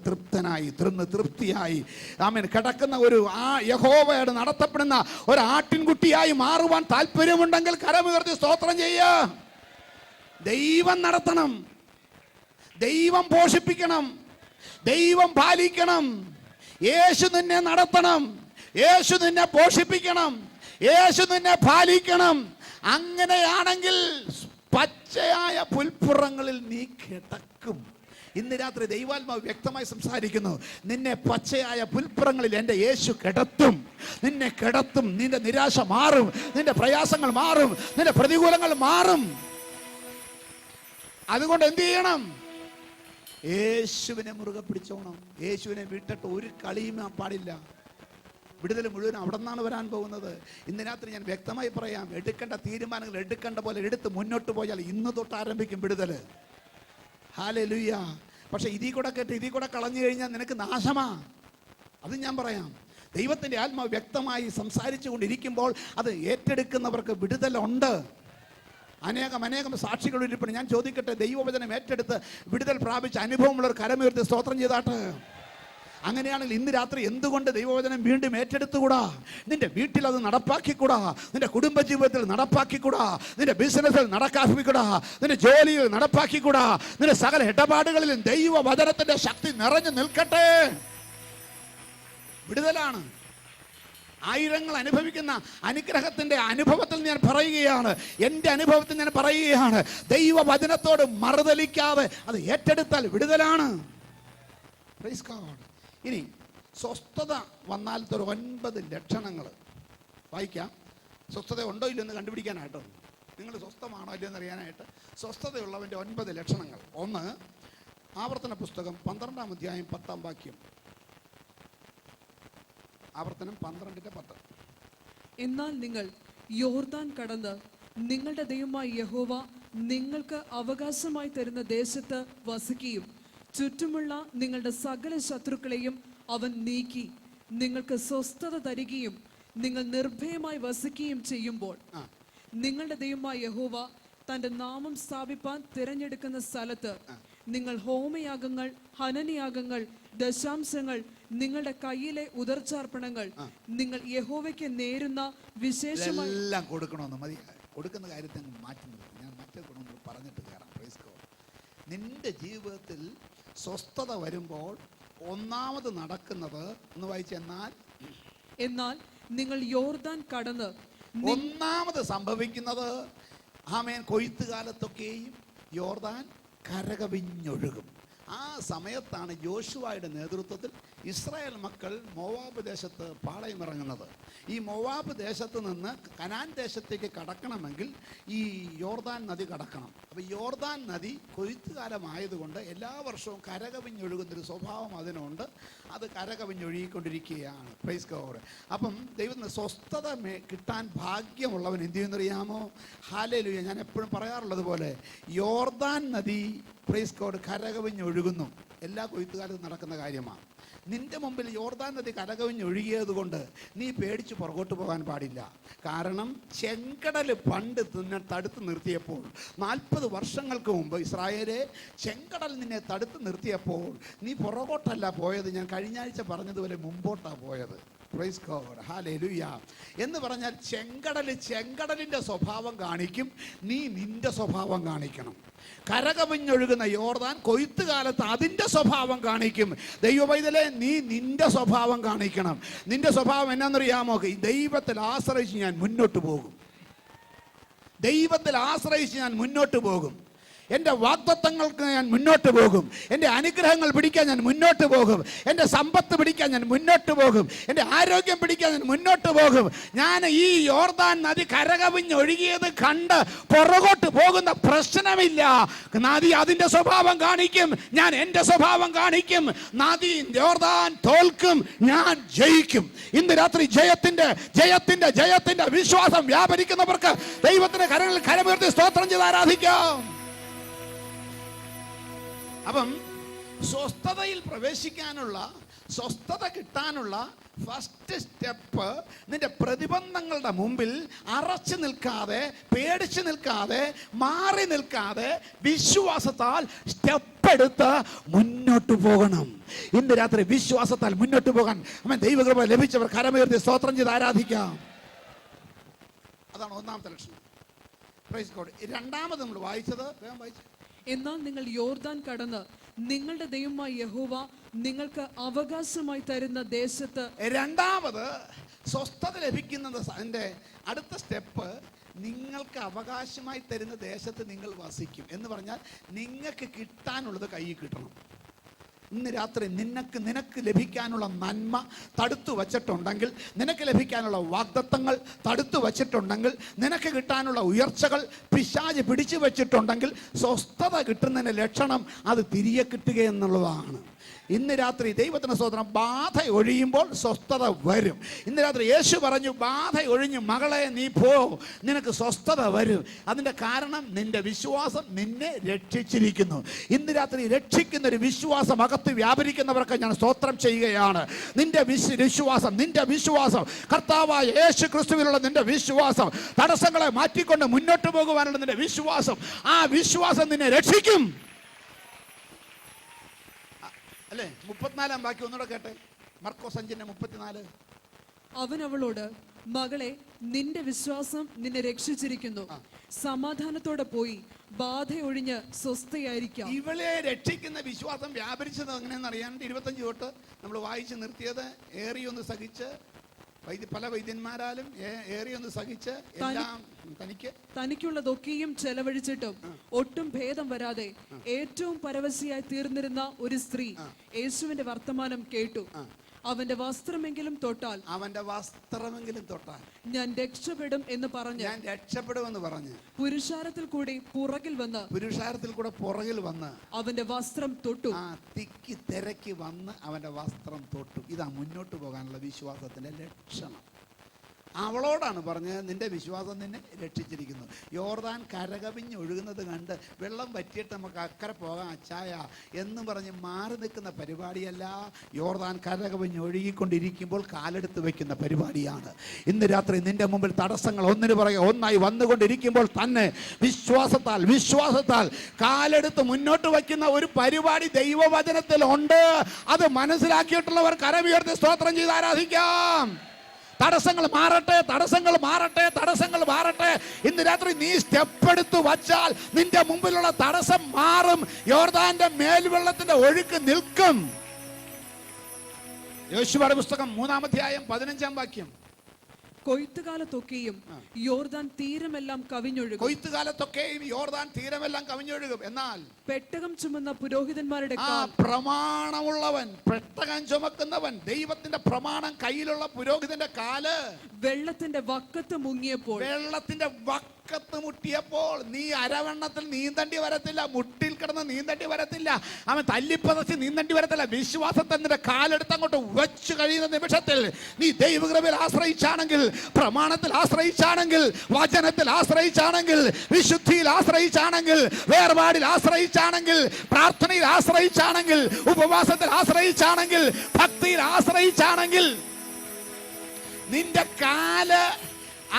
തൃപ്തിയായി ആമേൻ കിടക്കുന്ന ഒരു യഹോവയോട് നടത്തപ്പെടുന്ന ഒരു ആട്ടിൻകുട്ടിയായി മാറുവാൻ താല്പര്യമുണ്ടെങ്കിൽ കരമുയർത്തി സ്തോത്രം ചെയ്യുക. ദൈവം നടത്തണം, ദൈവം പോഷിപ്പിക്കണം, ദൈവം പാലിക്കണം. യേശു നിന്നെ നടത്തണം, യേശു നിന്നെ പോഷിപ്പിക്കണം, യേശു നിന്നെ പാലിക്കണം. അങ്ങനെയാണെങ്കിൽ പച്ചയായ പുൽപ്പുറങ്ങളിൽ നീ കിടക്കും. ഇന്ന് രാത്രി ദൈവാത്മാവ് വ്യക്തമായി സംസാരിക്കുന്നു. നിന്നെ പച്ചയായ പുൽപ്പുറങ്ങളിൽ എൻ്റെ യേശു കിടത്തും. നിന്നെ കിടത്തും. നിന്റെ നിരാശ മാറും, നിന്റെ പ്രയാസങ്ങൾ മാറും, നിന്റെ പ്രതികൂലങ്ങൾ മാറും. അതുകൊണ്ട് എന്ത് ചെയ്യണം? യേശുവിനെ മുറുകെ പിടിച്ചോണം. യേശുവിനെ വിട്ടിട്ട് ഒരു കളിയും പാടില്ല. വിടുതൽ മുഴുവൻ അവിടെ നിന്നാണ് വരാൻ പോകുന്നത്. ഇന്ന് രാത്രി ഞാൻ വ്യക്തമായി പറയാം, എടുക്കേണ്ട തീരുമാനങ്ങൾ എടുക്കേണ്ട പോലെ എടുത്ത് മുന്നോട്ട് പോയാൽ ഇന്ന് തൊട്ട് ആരംഭിക്കും വിടുതൽ. ഹല്ലേലൂയ. പക്ഷെ ഇതിൽ കൂടെ കേട്ട് ഇതിൽ കൂടെ കളഞ്ഞു കഴിഞ്ഞാൽ നിനക്ക് നാശമാ. അത് ഞാൻ പറയാം. ദൈവത്തിൻ്റെ ആത്മാവ് വ്യക്തമായി സംസാരിച്ചു കൊണ്ടിരിക്കുമ്പോൾ അത് ഏറ്റെടുക്കുന്നവർക്ക് വിടുതലുണ്ട്. അനേകം സാക്ഷികൾ ഇരിപ്പുണ്ട്. ഞാൻ ചോദിക്കട്ടെ, ദൈവവചനം ഏറ്റെടുത്ത് വിടുതൽ പ്രാപിച്ച അനുഭവമുള്ളവർ കരമുയർത്തി സ്തോത്രം ചെയ്താട്ട്. അങ്ങനെയാണെങ്കിൽ ഇന്ന് രാത്രി എന്തുകൊണ്ട് ദൈവവചനം വീണ്ടും ഏറ്റെടുത്തുകൂടാ? നിന്റെ വീട്ടിൽ അത് നടപ്പാക്കിക്കൂടാ? നിന്റെ കുടുംബജീവിതത്തിൽ നടപ്പാക്കിക്കൂടാ? നിന്റെ ബിസിനസ്സിൽ നടപ്പാക്കിക്കൂടാ? നിന്റെ ജോലിയിൽ നടപ്പാക്കിക്കൂടാ? നിന്റെ സകല ഇടപാടുകളിലും ദൈവവചനത്തിന്റെ ശക്തി നിറഞ്ഞു നിൽക്കട്ടെ. വിടുതലാണ്. ആയിരങ്ങൾ അനുഭവിക്കുന്ന അനുഗ്രഹത്തിന്റെ അനുഭവത്തിൽ ഞാൻ പറയുകയാണ്, എൻ്റെ അനുഭവത്തിൽ ഞാൻ പറയുകയാണ്, ദൈവവചനത്തോട് മറുതലിക്കാതെ അത് ഏറ്റെടുത്താൽ വിടുതലാണ്. Praise God. ഇനി സ്വസ്ഥത വന്നാലത്തെ ഒരു 9 ലക്ഷണങ്ങൾ വായിക്കാം. സ്വസ്ഥത ഉണ്ടോ ഇല്ലയോ എന്ന് കണ്ടുപിടിക്കാനായിട്ടോ, നിങ്ങൾ സ്വസ്ഥമാണോ ഇല്ലയോ എന്ന് അറിയാനായിട്ട് സ്വസ്ഥതയുള്ളവൻ്റെ 9 ലക്ഷണങ്ങൾ. 1, ആവർത്തന പുസ്തകം 12-ാം അധ്യായം 10-ാം വാക്യം. ആവർത്തനം 12:10. എന്നാൽ നിങ്ങൾ യോർദാൻ കടന്ന് നിങ്ങളുടെ ദൈവമായ യഹോവ നിങ്ങൾക്ക് അവകാശമായി തരുന്ന ദേശത്ത് വസിക്കുകയും ചുറ്റുമുള്ള നിങ്ങളുടെ സകല ശത്രുക്കളെയും അവൻ നീക്കി നിങ്ങൾക്ക് സ്വസ്ഥത തരികയും നിങ്ങൾ നിർഭയമായി വസിക്കുകയും ചെയ്യുമ്പോൾ, നിങ്ങളുടെ ദൈവമായ യഹോവ തന്റെ നാമം സ്ഥാപിപ്പാൻ തിരഞ്ഞെടുക്കുന്ന സ്ഥലത്ത് നിങ്ങൾ ഹോമയാഗങ്ങൾ, ഹനനയാഗങ്ങൾ, ദശാംശങ്ങൾ, നിങ്ങളുടെ കയ്യിലെ ഉദർച്ചാർപ്പണങ്ങൾ നിങ്ങൾ യഹോവയ്ക്ക് നേരുന്ന വിശേഷമായി എല്ലാം കൊടുക്കണമെന്ന് മതി. കൊടുക്കുന്ന കാര്യത്തെ മാറ്റുന്നത് ഞാൻ മറ്റേ ഗുണം പറഞ്ഞിട്ട് കയറാം. Praise God. നിന്റെ ജീവിതത്തിൽ സ്വസ്ഥത വരുമ്പോൾ ഒന്നാമത് നടക്കുന്നത് ഒന്ന് വായിച്ചെന്നാൽ, എന്നാൽ നിങ്ങൾ യോർദാൻ കടന്ന് ഒന്നാമത് സംഭവിക്കുന്നത് ആമേൻ കൊയ്ത്തുകാലത്തൊക്കെയും യോർദാൻ കരകവിഞ്ഞൊഴുകും. ആ സമയത്താണ് യോശുവയുടെ നേതൃത്വത്തിൽ ഇസ്രായേൽ മക്കൾ മോവാബ് ദേശത്ത് പാളയമിറങ്ങുന്നത്. ഈ മോവാബ് ദേശത്ത് നിന്ന് കനാൻ ദേശത്തേക്ക് കടക്കണമെങ്കിൽ ഈ യോർദാൻ നദി കടക്കണം. അപ്പോൾ യോർദാൻ നദി കൊയ്ത്തുകാലമായതുകൊണ്ട് എല്ലാ വർഷവും കരകവിഞ്ഞൊഴുകുന്നൊരു സ്വഭാവം അതിനുണ്ട്. അത് കരകവിഞ്ഞൊഴുകിക്കൊണ്ടിരിക്കുകയാണ്. Praise God. അപ്പം ദൈവത്തിന് സ്വസ്ഥത കിട്ടാൻ ഭാഗ്യമുള്ളവൻ എന്ത് ചെയ്യുന്നറിയാമോ? ഹല്ലേലൂയ. ഞാൻ എപ്പോഴും പറയാറുള്ളത് പോലെ യോർദാൻ നദി പ്രൈസ് ഗോഡ് കരകവിഞ്ഞൊഴുകുന്നു. എല്ലാ കൊയ്ത്തുകാലത്തും നടക്കുന്ന കാര്യമാണ്. നിന്റെ മുമ്പിൽ യോർദാൻ നദി കരകവിഞ്ഞൊഴുകിയത് കൊണ്ട് നീ പേടിച്ച് പുറകോട്ട് പോകാൻ പാടില്ല. കാരണം ചെങ്കടൽ പണ്ട് നിന്നെ തടുത്ത് നിർത്തിയപ്പോൾ 40 വർഷങ്ങൾക്ക് മുമ്പ് ഇസ്രായേലെ ചെങ്കടൽ നിന്നെ തടുത്ത് നിർത്തിയപ്പോൾ നീ പുറകോട്ടല്ല പോയത്. ഞാൻ കഴിഞ്ഞ ആഴ്ച പറഞ്ഞതുപോലെ മുമ്പോട്ടാണ് പോയത്. Praise God. ഹല്ലേലൂയ. എന്ന് പറഞ്ഞാൽ ചെങ്കടലിൻ്റെ സ്വഭാവം കാണിക്കും, നീ നിന്റെ സ്വഭാവം കാണിക്കണം. കരകവിഞ്ഞൊഴുകുന്ന യോർദാൻ കൊയ്ത്തുകാലത്ത് അതിൻ്റെ സ്വഭാവം കാണിക്കും. ദൈവപൈതലേ, നീ നിന്റെ സ്വഭാവം കാണിക്കണം. നിന്റെ സ്വഭാവം എന്നാണെന്നറിയാമോ? ദൈവത്തിൽ ആശ്രയിച്ച് ഞാൻ മുന്നോട്ട് പോകും. ദൈവത്തിൽ ആശ്രയിച്ച് ഞാൻ മുന്നോട്ട് പോകും. എൻ്റെ വാഗ്ദത്തങ്ങൾക്ക് ഞാൻ മുന്നോട്ട് പോകും. എൻ്റെ അനുഗ്രഹങ്ങൾ പിടിക്കാൻ ഞാൻ മുന്നോട്ട് പോകും. എൻ്റെ സമ്പത്ത് പിടിക്കാൻ ഞാൻ മുന്നോട്ട് പോകും. എൻ്റെ ആരോഗ്യം പിടിക്കാൻ ഞാൻ മുന്നോട്ട് പോകും. ഞാൻ ഈ യോർദാൻ നദി കരകവിഞ്ഞൊഴുകിയത് കണ്ട് പുറകോട്ട് പോകുന്ന പ്രശ്നമില്ല. നദി അതിൻ്റെ സ്വഭാവം കാണിക്കും, ഞാൻ എൻ്റെ സ്വഭാവം കാണിക്കും. നദി യോർദാൻ തോൽക്കും, ഞാൻ ജയിക്കും. ഇന്ന് രാത്രി ജയത്തിന്റെ വിശ്വാസം വ്യാപരിക്കുന്നവർക്ക് ദൈവത്തിന്റെ കരങ്ങളിൽ കരമുയർത്തി സ്തോത്രം ചെയ്ത് ആരാധിക്കാം. അപ്പം സ്വസ്ഥതയിൽ പ്രവേശിക്കാനുള്ള, സ്വസ്ഥത കിട്ടാനുള്ള ഫസ്റ്റ് സ്റ്റെപ്പ് നിന്റെ പ്രതിബന്ധങ്ങളുടെ മുമ്പിൽ അറച്ചു നിൽക്കാതെ, പേടിച്ചു നിൽക്കാതെ, മാറി നിൽക്കാതെ വിശ്വാസത്താൽ സ്റ്റെപ്പ് എടുത്ത് മുന്നോട്ട് പോകണം. ഇന്ന് രാത്രി വിശ്വാസത്താൽ മുന്നോട്ട് പോകാൻ ദൈവകൃപ ലഭിച്ചവർ കരമുയർത്തി സ്തോത്രം ചെയ്ത് ആരാധിക്കാം. അതാണ് ഒന്നാമത്തെ ലക്ഷണം. Praise God. രണ്ടാമത് നമ്മൾ വായിച്ചത്, വേഗം വായിച്ചു. എന്നാൽ നിങ്ങൾ യോർദാൻ കടന്ന് നിങ്ങളുടെ ദൈവമായ യഹോവ നിങ്ങൾക്ക് അവകാശമായി തരുന്ന ദേശത്ത്. രണ്ടാമത് സ്വസ്ഥത ലഭിക്കുന്നത് അതിൻ്റെ അടുത്ത സ്റ്റെപ്പ്, നിങ്ങൾക്ക് അവകാശമായി തരുന്ന ദേശത്ത് നിങ്ങൾ വസിക്കും. എന്ന് പറഞ്ഞാൽ നിങ്ങൾക്ക് കിട്ടാനുള്ളത് കയ്യിൽ കിട്ടണം. ഇന്ന് രാത്രി നിനക്ക് ലഭിക്കാനുള്ള നന്മ തടുത്തു വച്ചിട്ടുണ്ടെങ്കിൽ, നിനക്ക് ലഭിക്കാനുള്ള വാഗ്ദത്തങ്ങൾ തടുത്തു വച്ചിട്ടുണ്ടെങ്കിൽ, നിനക്ക് കിട്ടാനുള്ള ഉയർച്ചകൾ പിശാച് പിടിച്ചു വച്ചിട്ടുണ്ടെങ്കിൽ, സ്വസ്ഥത കിട്ടുന്നതിൻ്റെ ലക്ഷണം അത് തിരികെ കിട്ടുക എന്നുള്ളതാണ്. ഇന്ന് രാത്രി ദൈവത്തിന് സ്തോത്രം, ബാധ ഒഴിയുമ്പോൾ സ്വസ്ഥത വരും. ഇന്ന് രാത്രി യേശു പറഞ്ഞു, ബാധ ഒഴിഞ്ഞു മകളെ നീ പോ, നിനക്ക് സ്വസ്ഥത വരും. അതിൻ്റെ കാരണം നിന്റെ വിശ്വാസം നിന്നെ രക്ഷിച്ചിരിക്കുന്നു. ഇന്ന് രാത്രി രക്ഷിക്കുന്ന ഒരു വിശ്വാസം അകത്ത് വ്യാപരിക്കുന്നവർക്ക് ഞാൻ സ്തോത്രം ചെയ്യുകയാണ്. നിന്റെ വിശ്വാസം കർത്താവായ യേശു ക്രിസ്തുവിലുള്ള നിന്റെ വിശ്വാസം, തടസ്സങ്ങളെ മാറ്റിക്കൊണ്ട് മുന്നോട്ട് പോകുവാനുള്ള നിന്റെ വിശ്വാസം, ആ വിശ്വാസം നിന്നെ രക്ഷിക്കും. അല്ലേ? 34 വാക്യം ഒന്നുകൂടെ കേട്ടെ. മർക്കോസ് 5:34. അവൻ അവളോട്, മകളെ, നിന്റെ വിശ്വാസം നിന്നെ രക്ഷിച്ചിരിക്കുന്നു, സമാധാനത്തോടെ പോയി ബാധ ഒഴിഞ്ഞ് സ്വസ്ഥയായിരിക്കാം. ഇവളെ രക്ഷിക്കുന്ന വിശ്വാസം വ്യാപരിച്ചത് എങ്ങനെയെന്ന് അറിയാണ്ട് 25 തൊട്ട് നമ്മൾ വായിച്ച് നിർത്തിയത്, ഏറിയൊന്ന് സഹിച്ച് പല വൈദ്യന്മാരാലും ഏറിയൊന്ന് സഹിച്ച് എല്ലാം തനിക്കുള്ളതൊക്കെയും ചെലവഴിച്ചിട്ടും ഒട്ടും ഭേദം വരാതെ ഏറ്റവും പരവശിയായി തീർന്നിരുന്ന ഒരു സ്ത്രീ യേശുവിന്റെ വർത്തമാനം കേട്ടു. അവന്റെ വസ്ത്രമെങ്കിലും തൊട്ടാൽ ഞാൻ രക്ഷപ്പെടും എന്ന് പറഞ്ഞ് പുരുഷാരത്തിൽ കൂടെ പുറകിൽ വന്ന് അവന്റെ വസ്ത്രം തൊട്ടു. തിക്കി തിരക്കി വന്ന് അവന്റെ വസ്ത്രം തൊട്ടു. ഇതാ മുന്നോട്ട് പോകാനുള്ള വിശ്വാസത്തിന്റെ ലക്ഷണം. അവളോടാണ് പറഞ്ഞത്, നിന്റെ വിശ്വാസം നിന്നെ രക്ഷിച്ചിരിക്കുന്നു. യോർദാൻ കരകവിഞ്ഞ് ഒഴുകുന്നത് കണ്ട് വെള്ളം പറ്റിയിട്ട് നമുക്ക് അക്കരെ പോകാം അച്ചായ എന്ന് പറഞ്ഞ് മാറി നിൽക്കുന്ന പരിപാടിയല്ല. യോർദാൻ കരകവിഞ്ഞ് ഒഴുകിക്കൊണ്ടിരിക്കുമ്പോൾ കാലെടുത്ത് വയ്ക്കുന്ന പരിപാടിയാണ്. ഇന്ന് രാത്രി നിന്റെ മുമ്പിൽ തടസ്സങ്ങൾ ഒന്നിനു പുറകെ ഒന്നായി വന്നുകൊണ്ടിരിക്കുമ്പോൾ തന്നെ വിശ്വാസത്താൽ കാലെടുത്ത് മുന്നോട്ട് വയ്ക്കുന്ന ഒരു പരിപാടി ദൈവവചനത്തിലുണ്ട്. അത് മനസ്സിലാക്കിയിട്ടുള്ളവർ കരമുയർത്തി സ്തോത്രം ചെയ്ത് ആരാധിക്കാം. തടസ്സങ്ങൾ മാറട്ടെ. ഇന്ന് രാത്രി നീ സ്റ്റെപ്പ് എടുത്തു വച്ചാൽ നിന്റെ മുമ്പിലുള്ള തടസ്സം മാറും. യോർദാന്റെ മേൽവെള്ളത്തിന്റെ ഒഴുക്ക് നിൽക്കും. യോശുവയുടെ പുസ്തകം 3-ാം അധ്യായം 15-ാം വാക്യം. കൊയ്ത്തുകാലത്തൊക്കെയും യോർദാൻ തീരമെല്ലാം കവിഞ്ഞൊഴുകും. കൊയ്ത്തുകാലത്തൊക്കെയും യോർദാൻ തീരമെല്ലാം കവിഞ്ഞൊഴുകും. എന്നാൽ പെട്ടകം ചുമന്ന പുരോഹിതന്മാരുടെ പ്രമാണമുള്ളവൻ, പെട്ടകം ചുമക്കുന്നവൻ, ദൈവത്തിന്റെ പ്രമാണം കയ്യിലുള്ള പുരോഹിതന്റെ കാല് വെള്ളത്തിന്റെ വക്കത്ത് മുങ്ങിയപ്പോൾ, വെള്ളത്തിന്റെ വക്കത്ത് മുട്ടിയപ്പോൾ നീ അരവണ്ണത്തിൽ നീന്തണ്ടി വരത്തില്ല, മുട്ടിൽ കിടന്ന് നീന്തണ്ടി വരത്തില്ല, അവൻ തല്ലിപ്പതച്ച് നീന്തണ്ടി വരത്തില്ല. വിശ്വാസത്തിൽ നിന്റെ കാലെടുത്ത് അങ്ങോട്ട് വെച്ച് കഴിയുന്ന നിമിഷത്തിൽ നീ ദൈവകൃപയിൽ ആശ്രയിച്ചാണെങ്കിൽ, പ്രമാണത്തിൽ ആശ്രയിച്ചാണെങ്കിൽ, വചനത്തിൽ ആശ്രയിച്ചാണെങ്കിൽ, വിശുദ്ധിയിൽ ആശ്രയിച്ചാണെങ്കിൽ, വേർപാടിൽ ആശ്രയിച്ചാണെങ്കിൽ, പ്രാർത്ഥനയിൽ ആശ്രയിച്ചാണെങ്കിൽ, ഉപവാസത്തിൽ ആശ്രയിച്ചാണെങ്കിൽ, ഭക്തിയിൽ ആശ്രയിച്ചാണെങ്കിൽ, നിന്റെ കാല്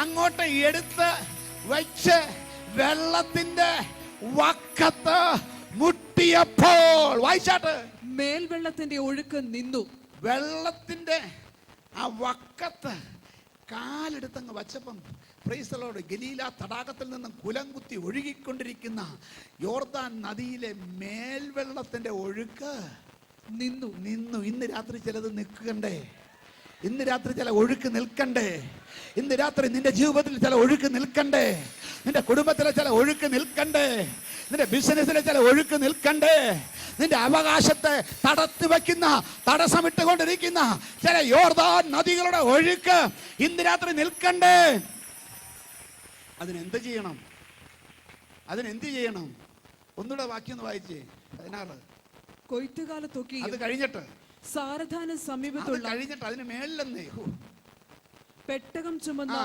അങ്ങോട്ട് എടുത്ത് വെച്ച് വെള്ളത്തിന്റെ വക്കത്ത് മുട്ടിയപ്പോൾ, വായിച്ചാട്ട്, മേൽവെള്ളത്തിന്റെ ഒഴുക്ക് നിന്നു. വെള്ളത്തിന്റെ ആ വക്കത്ത് കാലെടുത്തങ്ങ് വച്ചപ്പം, പ്രൈസ് ദി ലോർഡ്, ഗലീല തടാകത്തിൽ നിന്നും കുലംകുത്തി ഒഴുകിക്കൊണ്ടിരിക്കുന്ന യോർദാൻ നദിയിലെ മേൽവെള്ളത്തിന്റെ ഒഴുക്ക് നിന്നു. ഇന്ന് രാത്രി ചിലത് നിൽക്കണ്ടേ? ഇന്ന് രാത്രി ചില ഒഴുക്ക് നിൽക്കണ്ടേ? ഇന്ന് രാത്രി നിന്റെ ജീവിതത്തിൽ ചില ഒഴുക്ക് നിൽക്കണ്ടേ? നിന്റെ കുടുംബത്തിലെ ചില ഒഴുക്ക് നിൽക്കണ്ടേ? നിന്റെ ബിസിനസ്സിലെ ചില ഒഴുക്ക് നിൽക്കണ്ടേ? നിന്റെ അവകാശത്തെ തടത്തു വയ്ക്കുന്ന, തടസ്സമിട്ടുകൊണ്ടിരിക്കുന്ന ചില യോർദാൻ നദികളുടെ ഒഴുക്ക് ഇന്ന് രാത്രി നിൽക്കണ്ടേ? അതിനെന്ത് ചെയ്യണം? ഒന്നുകൂടെ വാക്യം വായിച്ചേ. 16. കൊയ്ത്തുകാലത്തൊക്കെ അത് കഴിഞ്ഞിട്ട്, സാരധാന സമീപത്തുള്ള കഴിഞ്ഞിട്ട് അതിന് മേളിലെന്നേ പെട്ടകം ചുമന്ന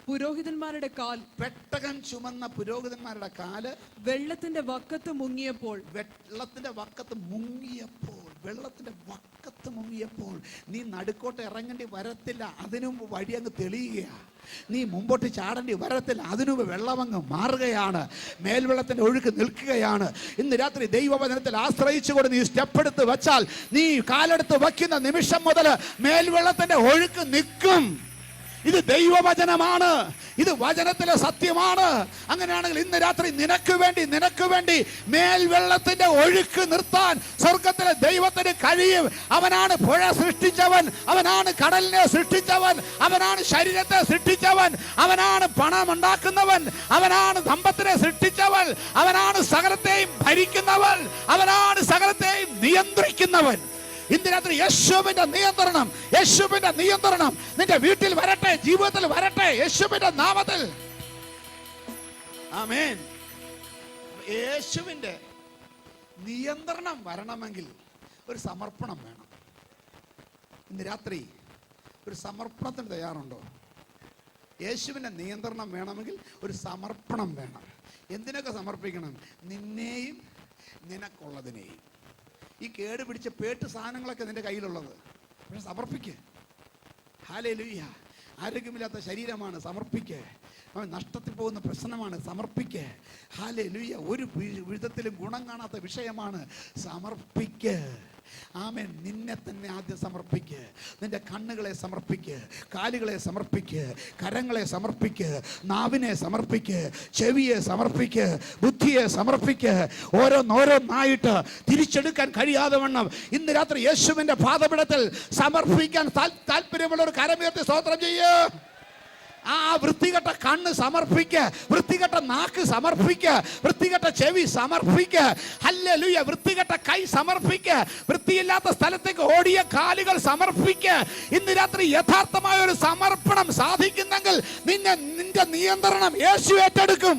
പുരോഹിതന്മാരുടെ കാൽ, പെട്ടകം ചുമന്ന പുരോഹിതന്മാരുടെ കാല് വെള്ളത്തിന്റെ വക്കത്ത് മുങ്ങിയപ്പോൾ, വെള്ളത്തിന്റെ വക്കത്ത് മുങ്ങിയപ്പോൾ നീ നടുക്കോട്ട് ഇറങ്ങേണ്ടി വരത്തില്ല, അതിനുമുമ്പ് വഴി അങ്ങ് തെളിയുകയാണ്. നീ മുമ്പോട്ട് ചാടേണ്ടി വരത്തില്ല, അതിനുമുമ്പ് വെള്ളമങ്ങ് മാറുകയാണ്, മേൽവെള്ളത്തിന്റെ ഒഴുക്ക് നിൽക്കുകയാണ്. ഇന്ന് രാത്രി ദൈവവചനത്തിൽ ആശ്രയിച്ചുകൊണ്ട് നീ സ്റ്റെപ്പ് എടുത്ത് വെച്ചാൽ, നീ കാലെടുത്ത് വയ്ക്കുന്ന നിമിഷം മുതൽ മേൽവെള്ളത്തിന്റെ ഒഴുക്ക് നിൽക്കും. ഇത് ദൈവവചനമാണ്, ഇത് വചനത്തിലെ സത്യമാണ്. അങ്ങനെയാണെങ്കിൽ ഇന്ന് രാത്രി നിനക്ക് വേണ്ടി മേൽവെള്ളത്തിന്റെ ഒഴുക്ക് നിർത്താൻ സ്വർഗത്തിലെ ദൈവത്തിന് കഴിയും. അവനാണ് പുഴ സൃഷ്ടിച്ചവൻ, അവനാണ് കടലിനെ സൃഷ്ടിച്ചവൻ, അവനാണ് ശരീരത്തെ സൃഷ്ടിച്ചവൻ, അവനാണ് പണം ഉണ്ടാക്കുന്നവൻ, അവനാണ് സമ്പത്തിനെ സൃഷ്ടിച്ചവൻ, അവനാണ് സകലത്തെയും ഭരിക്കുന്നവൻ, അവനാണ് സകലത്തെയും നിയന്ത്രിക്കുന്നവൻ. ഇന്ന് രാത്രി യേശുവിന്റെ നിയന്ത്രണം നിന്റെ വീട്ടിൽ വരട്ടെ, ജീവിതത്തിൽ വരട്ടെ, യേശുവിന്റെ നാമത്തിൽ. ആമേൻ. യേശുവിന്റെ നിയന്ത്രണം വരണമെങ്കിൽ ഒരു സമർപ്പണം വേണം. ഇന്ന് രാത്രി ഒരു സമർപ്പണത്തിന് തയ്യാറുണ്ടോ? യേശുവിന്റെ നിയന്ത്രണം വേണമെങ്കിൽ ഒരു സമർപ്പണം വേണം. എന്തിനൊക്കെ സമർപ്പിക്കണം? നിന്നെയും നിനക്കുള്ളതിനെയും. ഈ കേട് പിടിച്ച പേട്ട് സാധനങ്ങളൊക്കെ നിന്റെ കയ്യിലുള്ളത്, പക്ഷെ സമർപ്പിക്കുക. ഹല്ലേലൂയ. ആരോഗ്യമില്ലാത്ത ശരീരമാണ്, സമർപ്പിക്കുക. അവൻ നഷ്ടത്തിൽ പോകുന്ന പ്രശ്നമാണ്, സമർപ്പിക്കുക. ഹല്ലേലൂയ. ഒരു വിധത്തിലും ഗുണം കാണാത്ത വിഷയമാണ്, സമർപ്പിക്കുക. ആമേൻ. നിന്നെ തന്നെ ആദ്യം സമർപ്പിക്കുക. നിന്റെ കണ്ണുകളെ സമർപ്പിക്കുക, കാലുകളെ സമർപ്പിക്കുക, കരങ്ങളെ സമർപ്പിക്കുക, നാവിനെ സമർപ്പിക്കുക, ചെവിയെ സമർപ്പിക്കുക, ബുദ്ധിയെ സമർപ്പിക്കുക. ഓരോന്നായിട്ട് തിരിച്ചെടുക്കാൻ കഴിയാതെ വണ്ണം ഇന്ന് രാത്രി യേശുവിന്റെ പാദപീഠത്തിൽ സമർപ്പിക്കാൻ താല്പര്യമുള്ള ഒരു കരമുയർത്തി സ്തോത്രം ചെയ്യുക. ആ വൃത്തികെട്ട കണ്ണ് സമർപ്പിക്കുക, വൃത്തികെട്ട നാക്ക് സമർപ്പിക്കുക, വൃത്തികെട്ട ചെവി സമർപ്പിക്കുക. ഹല്ലേലൂയ. വൃത്തികെട്ട കൈ സമർപ്പിക്കുക, വൃത്തിയില്ലാത്ത സ്ഥലത്തേക്ക് ഓടിയ കാലുകൾ സമർപ്പിക്കുക. ഇന്ന് രാത്രി യഥാർത്ഥമായ ഒരു സമർപ്പണം സാധിക്കുന്നെങ്കിൽ നിന്റെ നിയന്ത്രണം യേശു ഏറ്റെടുക്കും.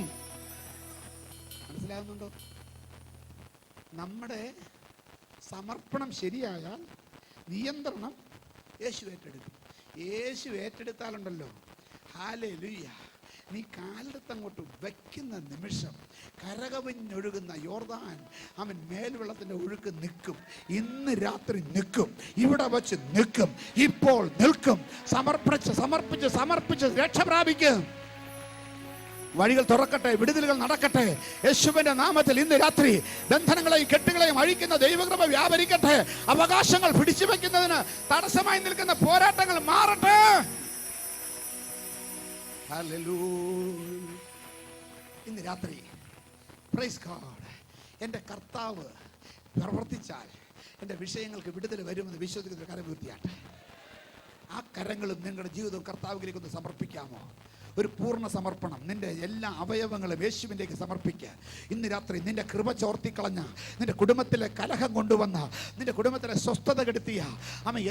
മനസ്സിലാകുന്നുണ്ടോ? നമ്മുടെ സമർപ്പണം ശരിയായാൽ നിയന്ത്രണം യേശു ഏറ്റെടുക്കും. യേശു ഏറ്റെടുത്താലുണ്ടല്ലോ, ഹല്ലേലൂയ, നീ കാലെടുത്ത് അങ്ങോട്ട് വയ്ക്കുന്ന നിമിഷം കരകവിഞ്ഞൊഴുകുന്ന യോർദാൻ അവൻ മേൽവെള്ളത്തിന്റെ ഒഴുക്ക് നിൽക്കും. ഇന്ന് രാത്രി നിൽക്കും, ഇവിടെ വച്ച് നിൽക്കും, ഇപ്പോൾ നിൽക്കും. സമർപ്പിച്ച് രക്ഷ പ്രാപിക്കും. വഴികൾ തുറക്കട്ടെ, വിടുതലുകൾ നടക്കട്ടെ യേശുവിന്റെ നാമത്തിൽ. ഇന്ന് രാത്രി ബന്ധനങ്ങളെയും കെട്ടുകളെയും അഴിക്കുന്ന ദൈവകൃപ വ്യാപരിക്കട്ടെ. അവകാശങ്ങൾ പിടിച്ചു വെക്കുന്നതിന് തടസ്സമായി നിൽക്കുന്ന പോരാട്ടങ്ങൾ മാറട്ടെ. ഹല്ലേലൂയ. ഇന്ന് രാത്രി പ്രൈസ് ഗോഡ്, എൻ്റെ കർത്താവ് പ്രവർത്തിച്ചാൽ എൻ്റെ വിഷയങ്ങൾക്ക് വിടുതൽ വരുമെന്ന് വിശ്വസിക്കുന്ന കരപൂർത്തിയാട്ടെ. ആ കരങ്ങളും നിങ്ങളുടെ ജീവിതവും കർത്താവിലേക്ക് ഒന്ന് സമർപ്പിക്കാമോ? ഒരു പൂർണ്ണ സമർപ്പണം. നിന്റെ എല്ലാ അവയവങ്ങളും യേശുവിൻ്റെക്ക് സമർപ്പിക്കുക. ഇന്ന് രാത്രി നിന്റെ കൃപ ചോർത്തിക്കളഞ്ഞ, നിന്റെ കുടുംബത്തിലെ കലഹം കൊണ്ടുവന്ന, നിന്റെ കുടുംബത്തിലെ സ്വസ്ഥത കെടുത്തിയ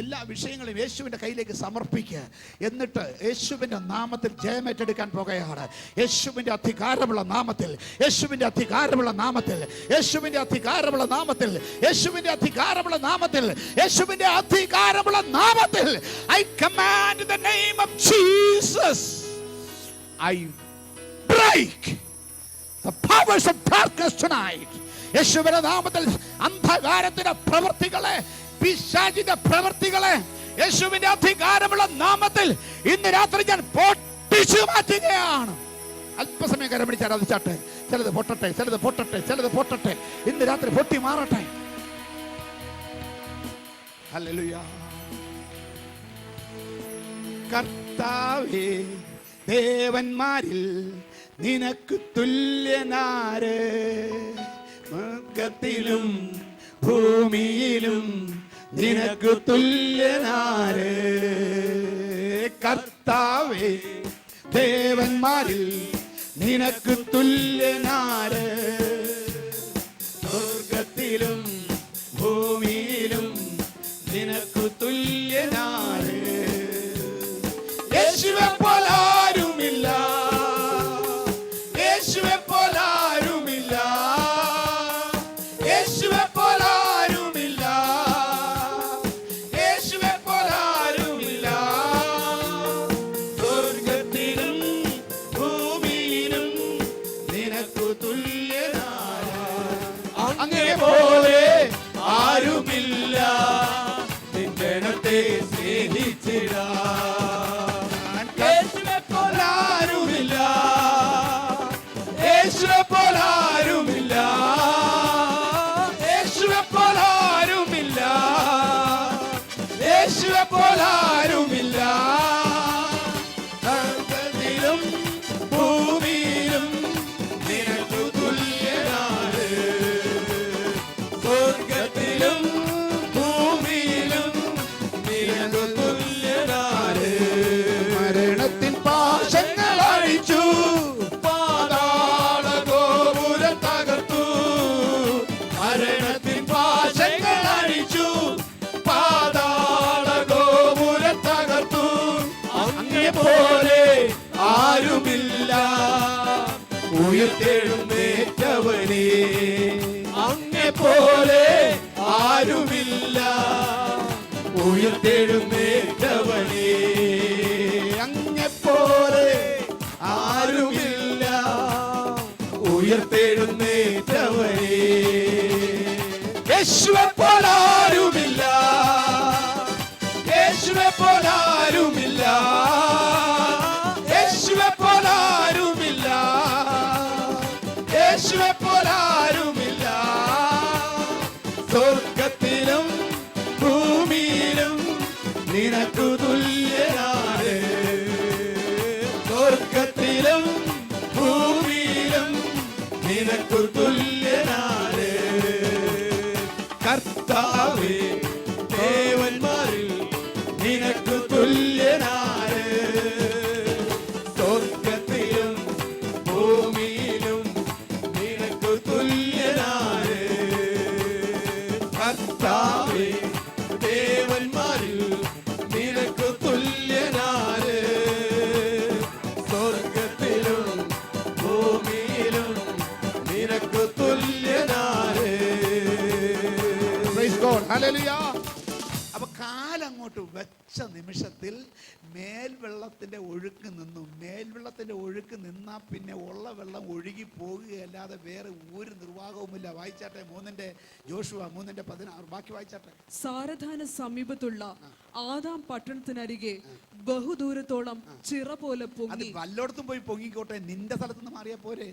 എല്ലാ വിഷയങ്ങളും യേശുവിൻ്റെ കയ്യിലേക്ക് സമർപ്പിക്കുക. എന്നിട്ട് യേശുവിൻ്റെ നാമത്തിൽ ജയമേറ്റെടുക്കാൻ പോകുകയാണ്. യേശുവിൻ്റെ അധികാരമുള്ള നാമത്തിൽ, യേശുവിൻ്റെ അധികാരമുള്ള നാമത്തിൽ, യേശുവിൻ്റെ അധികാരമുള്ള നാമത്തിൽ, യേശുവിൻ്റെ അധികാരമുള്ള നാമത്തിൽ, യേശുവിൻ്റെ അധികാരമുള്ള നാമത്തിൽ I command in the name of Jesus, I break the powers of darkness tonight. യേശുവിന്റെ നാമത്തിൽ അന്ധകാരത്തിന്റെ പ്രവൃത്തികളെ, പിശാചിന്റെ പ്രവൃത്തികളെ യേശുവിന്റെ അധികാരമുള്ള നാമത്തിൽ ഇന്ന് രാത്രി ഞാൻ പൊട്ടിച്ചു മാറ്റുകയാണ്. അല്പസമയം കരം പിടിച്ച് ആരാധിച്ചാട്ടെ. ചിലത് പൊട്ടട്ടെ, ചിലത് പൊട്ടട്ടെ, ചിലത് പൊട്ടട്ടെ. ഇന്ന് രാത്രി പൊട്ടി മാറട്ടെ. ഹല്ലേലൂയ. കർത്താവേ, ദേവന്മാരിൽ നിനക്ക് തുല്യനാര്? സ്വർഗ്ഗത്തിലും ഭൂമിയിലും നിനക്ക് തുല്യനാര്? കർത്താവേ, ദേവന്മാരിൽ നിനക്ക് തുല്യനാര്? സ്വർഗ്ഗത്തിലും ഭൂമിയിലും നിനക്ക് തുല്യനാര്? യേശുവെ പോലാരുമില്ല, യേശുവെ പോലാരുമില്ല, യേശുവെ പോലാരുമില്ല, യേശുവെ പോലാരുമില്ല. സ്വർഗ്ഗത്തിലും ഭൂമിയിലും നിനക്കു തുല്യനായ അങ്ങേ പോലെ ആരുമില്ല. നിന്റെ ജനത്തെ സ്നേഹിച്ചിടാ. യേശുവെ പോലാരുമില്ല, യേശുവെ പോലാരുമില്ല, യേശുവെ പോലാരുമില്ല, യേശുവെ പോലാരുമില്ല. സ്വർഗ്ഗത്തിലും ഭൂമിയിലും നിനക്കു തുല്യനാണ്. സ്വർഗ്ഗത്തിലും ഭൂമിയിലും നിനക്കു തുല്യനാണ്. മരണത്തിൻ പാശങ്ങൾ അഴിച്ചു, പാതാള ഗോപുരം തകർത്തു. മരണത്തിൻ പാശങ്ങൾ അഴിച്ചു, പാതാള ഗോപുരം തകർത്തു. അങ്ങേ പോലെ ആരുമില്ല, ഉയർത്തെഴുന്നേറ്റവനേ. അങ്ങേ പോലെ ആരുമില്ല, ഉയർത്തെഴുന്നേറ്റവനേ. അങ്ങേ പോലെ ആരുമില്ല, ഉയർത്തെഴുന്നേറ്റവനേ. യേശുവെ പോലാരുമില്ല, യേശുവെ പോലാരുമില്ല, യേശുവെ പോലാരുമില്ല, യേശുവെ പോലാരുമില്ല. സ്വർഗ്ഗത്തിലും ഭൂമിയിലും നിനക്കു തുല്യനാണ്. സ്വർഗ്ഗത്തിലും ഭൂമിയിലും നിനക്കു തുല്യനാണ്. കർത്താവേ, ദേവന്മാരിൽ നിനക്കു തുല്യനാണ്. സ്വർഗ്ഗത്തിലും ഭൂമിയിലും നിനക്കു തുല്യനാണ്. കർത്താവേ, ദേവന്മാരിൽ നിനക്കു തുല്യനാണ്. സ്വർഗ്ഗത്തിലും ഭൂമിയിലും നിനക്കു തുല്യനാണ്. Praise God. Hallelujah. അപ്പൊ കാലങ്ങോട്ട് വെച്ച നിമിഷത്തിൽ മേൽവെള്ളത്തിന്റെ ഒഴുക്ക് നിന്നു. മേൽവെള്ളത്തിന്റെ ഒഴുക്ക് നിന്നാ പിന്നെ ഉള്ള വെള്ളം ഒഴുകി പോകുകയല്ലാതെ വേറെ ഒരു നിർവാഹവുമില്ല. വായിച്ചാട്ടെ, 3 ജോഷുവ 3:16. ബാക്കി വായിച്ചാട്ടെ. സാരധാന സമീപത്തുള്ള ആദാം പട്ടണത്തിനരികെ ബഹുദൂരത്തോളം ചിറ പോലെ അത് പൊങ്ങി. വല്ലോടത്തും പോയി പൊങ്ങിക്കോട്ടെ, നിന്റെ സ്ഥലത്ത് നിന്ന് മാറിയാ പോരെ.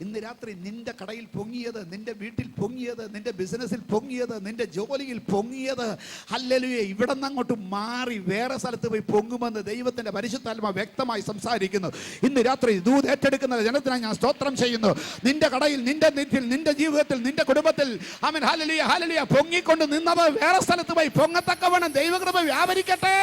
ഇന്ന് രാത്രി നിന്റെ കടയിൽ പൊങ്ങിയത്, നിന്റെ വീട്ടിൽ പൊങ്ങിയത്, നിന്റെ ബിസിനസ്സിൽ പൊങ്ങിയത്, നിന്റെ ജോലിയിൽ പൊങ്ങിയത്, ഹല്ലേലൂയ, ഇവിടെ നിന്ന് അങ്ങോട്ട് മാറി വേറെ സ്ഥലത്ത് പോയി പൊങ്ങുമെന്ന് ദൈവത്തിന്റെ പരിശുദ്ധാത്മ വ്യക്തമായി സംസാരിക്കുന്നു. ഇന്ന് രാത്രി ദൂത് ഏറ്റെടുക്കുന്ന ജനത്തിനായി ഞാൻ സ്തോത്രം ചെയ്യുന്നു. നിന്റെ കടയിൽ, നിന്റെ നെറ്റിൽ, നിന്റെ ജീവിതത്തിൽ, നിന്റെ കുടുംബത്തിൽ ആമേൻ ഹല്ലേലൂയ ഹല്ലേലൂയ പൊങ്ങിക്കൊണ്ട് നിന്നത് വേറെ സ്ഥലത്ത് പോയി പൊങ്ങത്തക്കവണ്ണം ദൈവകൃപ വ്യാപരിക്കട്ടെ.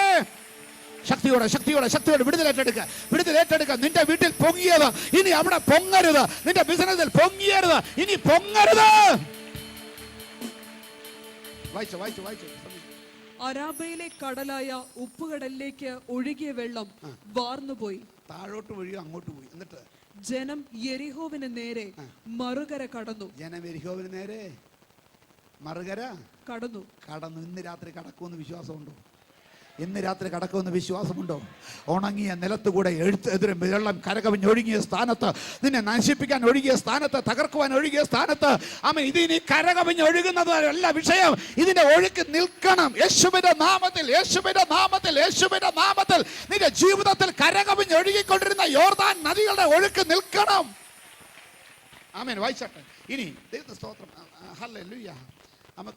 ശക്തിയോടെ ശക്തിയോടെ ശക്തിയോടെ വിടുതലേറ്റെടുക്കുക. നിന്റെ വീട്ടിൽ പൊങ്ങിയത് ഇനി അവിടെ പൊങ്ങരുത്. നിന്റെ ബിസിനസ്സിൽ പൊങ്ങിയരുത്, ഇനി പൊങ്ങരുത്. വായിച്ചു. അരാബയിലെ കടലായ ഉപ്പുകടലിലേക്ക് ഒഴുകിയ വെള്ളം വാർന്നുപോയി, താഴോട്ട് വഴിയോ അങ്ങോട്ട് പോയി. എന്നിട്ട് ജനം യെരിഹോവിന് നേരെ മറുകര കടന്നു. ജനം യെരിഹോവിന് നേരെ മറുകര കടന്നു. ഇന്ന് രാത്രി കടക്കുമെന്ന് വിശ്വാസമുണ്ടോ? ഇന്ന് രാത്രി കടക്കുമെന്ന് വിശ്വാസമുണ്ടോ? ഉണങ്ങിയ നിലത്തുകൂടെ വെള്ളം കരകവിഞ്ഞൊഴുകിയ സ്ഥാനത്ത്, നിന്നെ നശിപ്പിക്കാൻ ഒഴുകിയ സ്ഥാനത്ത്, തകർക്കുവാൻ ഒഴുകിയ സ്ഥാനത്ത്, ഇതിനി കരകവിഞ്ഞൊഴുകുന്നതല്ല വിഷയം. ഇതിന്റെ ഒഴുക്ക് നിൽക്കണം. യേശുവിന്റെ നാമത്തിൽ നിന്റെ ജീവിതത്തിൽ കരകവിഞ്ഞൊഴുകിക്കൊണ്ടിരുന്ന യോർദാൻ നദികളുടെ ഒഴുക്ക് നിൽക്കണം. ആമേൻ. വായിച്ചാട്ടെ. ഇനി ദൈവത്തിന്റെ സ്തോത്രം. ഹല്ലേലൂയ.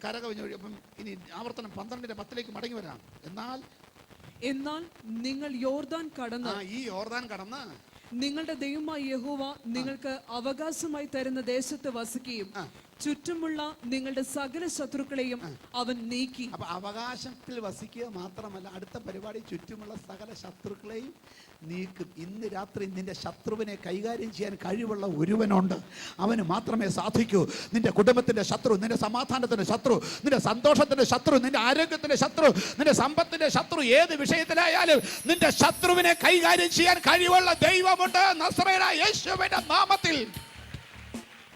കരകവിഞ്ഞൊഴി. അപ്പം ഇനി ആവർത്തനം 12:10 മടങ്ങി വരാം. എന്നാൽ നിങ്ങൾ യോർദാൻ കടന്ന്, ഈ യോർദാൻ കടന്ന് നിങ്ങളുടെ ദൈവമായ യഹോവ നിങ്ങൾക്ക് അവകാശമായി തരുന്ന ദേശത്ത് വസിക്കുകയും ചുറ്റുമുള്ള നിങ്ങളുടെ സകല ശത്രുക്കളെയും അവൻ നീക്കി. അപ്പൊ അവകാശത്തിൽ വസിക്കുക മാത്രമല്ല, അടുത്ത പരിപാടി ചുറ്റുമുള്ള സകല ശത്രുക്കളെയും നീക്കും. ഇന്ന് രാത്രി നിന്റെ ശത്രുവിനെ കൈകാര്യം ചെയ്യാൻ കഴിവുള്ള ഒരുവനുണ്ട്. അവന് മാത്രമേ സാധിക്കൂ. നിന്റെ കുടുംബത്തിന്റെ ശത്രു, നിന്റെ സമാധാനത്തിന്റെ ശത്രു, നിന്റെ സന്തോഷത്തിന്റെ ശത്രു, നിന്റെ ആരോഗ്യത്തിന്റെ ശത്രു, നിന്റെ സമ്പത്തിന്റെ ശത്രു, ഏത് വിഷയത്തിലായാലും നിന്റെ ശത്രുവിനെ കൈകാര്യം ചെയ്യാൻ കഴിവുള്ള ദൈവമുണ്ട്. നസറേയനായ യേശുവിന്റെ നാമത്തിൽ.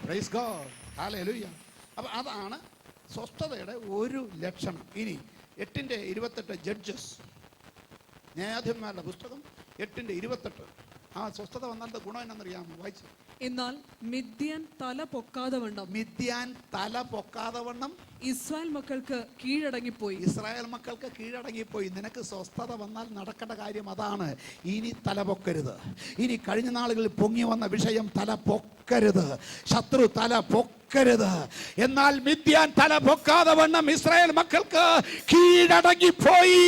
Praise God. ഹല്ലേലൂയ. അപ്പൊ അതാണ് സ്വസ്ഥതയുടെ ഒരു ലക്ഷണം. ഇനി 8:28 ജഡ്ജസ്, ന്യായാധിപന്മാരുടെ പുസ്തകം 8:28. ആ സ്വസ്ഥത വന്നാലത്തെ ഗുണം എന്നറിയാമോ? വായിച്ചു. എന്നാൽ മിദ്യാൻ തല പൊക്കാതെ വണ്ണം ഇസ്രായേൽ മക്കൾക്ക് കീഴടങ്ങിപ്പോയി. നിനക്ക് സ്വസ്ഥത വന്നാൽ നടക്കേണ്ട കാര്യം അതാണ്. ഇനി തല പൊക്കരുത്. ഇനി കഴിഞ്ഞ നാളുകളിൽ പൊങ്ങി വന്ന വിഷയം തല പൊക്കരുത്. ശത്രു തല പൊക്കരുത്. എന്നാൽ മിദ്യാൻ തല പൊക്കാതെ വണ്ണം ഇസ്രായേൽ മക്കൾക്ക് കീഴടങ്ങിപ്പോയി.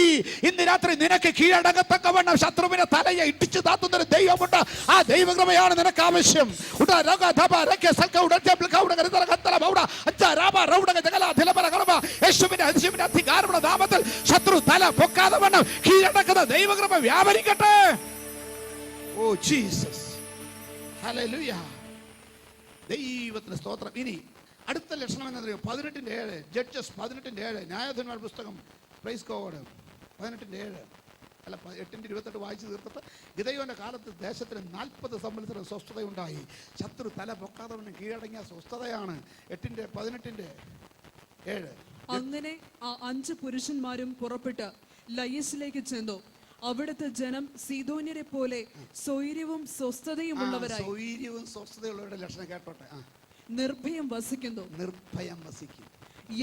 ഇന്ന് രാത്രി നിനക്ക് കീഴടങ്ങത്തക്കവണ്ണം ശത്രുവിനെ തലയെ ഇടിച്ചു താത്തുന്ന ഒരു ദൈവമുണ്ട്. ആ ദൈവകൃപയാണ് നിനക്ക് ആവശ്യം. യേശുവിന്റെ അധികാരമുള്ള നാമത്തിൽ ശത്രു തല പൊക്കാതെ വണ്ണം കീഴടക്കുന്ന ദൈവകൃപ വ്യാപരിക്കട്ടെ. Oh Jesus. ഹല്ലേലൂയ. ദൈവത്തിന് സ്തോത്രം. ഇനി അടുത്ത ലക്ഷണം എന്നറിയോ? 18:7 ജഡ്ജസ് 18:7 ന്യായാധിപന്മാരുടെ പുസ്തകം. Praise God. 18:7 അല്ല 8:28 വായിച്ചു തീർത്തിട്ട്, ഗിദെയോന്റെ കാലത്ത് ദേശത്തിന് 40 സംവത്സരം സ്വസ്ഥതയുണ്ടായി. ശത്രു തല പൊക്കാതെ വണ്ണം കീഴടങ്ങിയ സ്വസ്ഥതയാണ്. 18:7. അങ്ങനെ ആ 5 പുരുഷന്മാരും പുറപ്പെട്ട് ലയീസിലേക്ക് ചെന്നു. അവിടുത്തെ ജനം സീദോന്യരെ പോലെ സ്വൈര്യവും സ്വസ്ഥതയുമുള്ളവരുടെ ലക്ഷണം കേട്ടോട്ടെ. നിർഭയം വസിക്കുന്നു.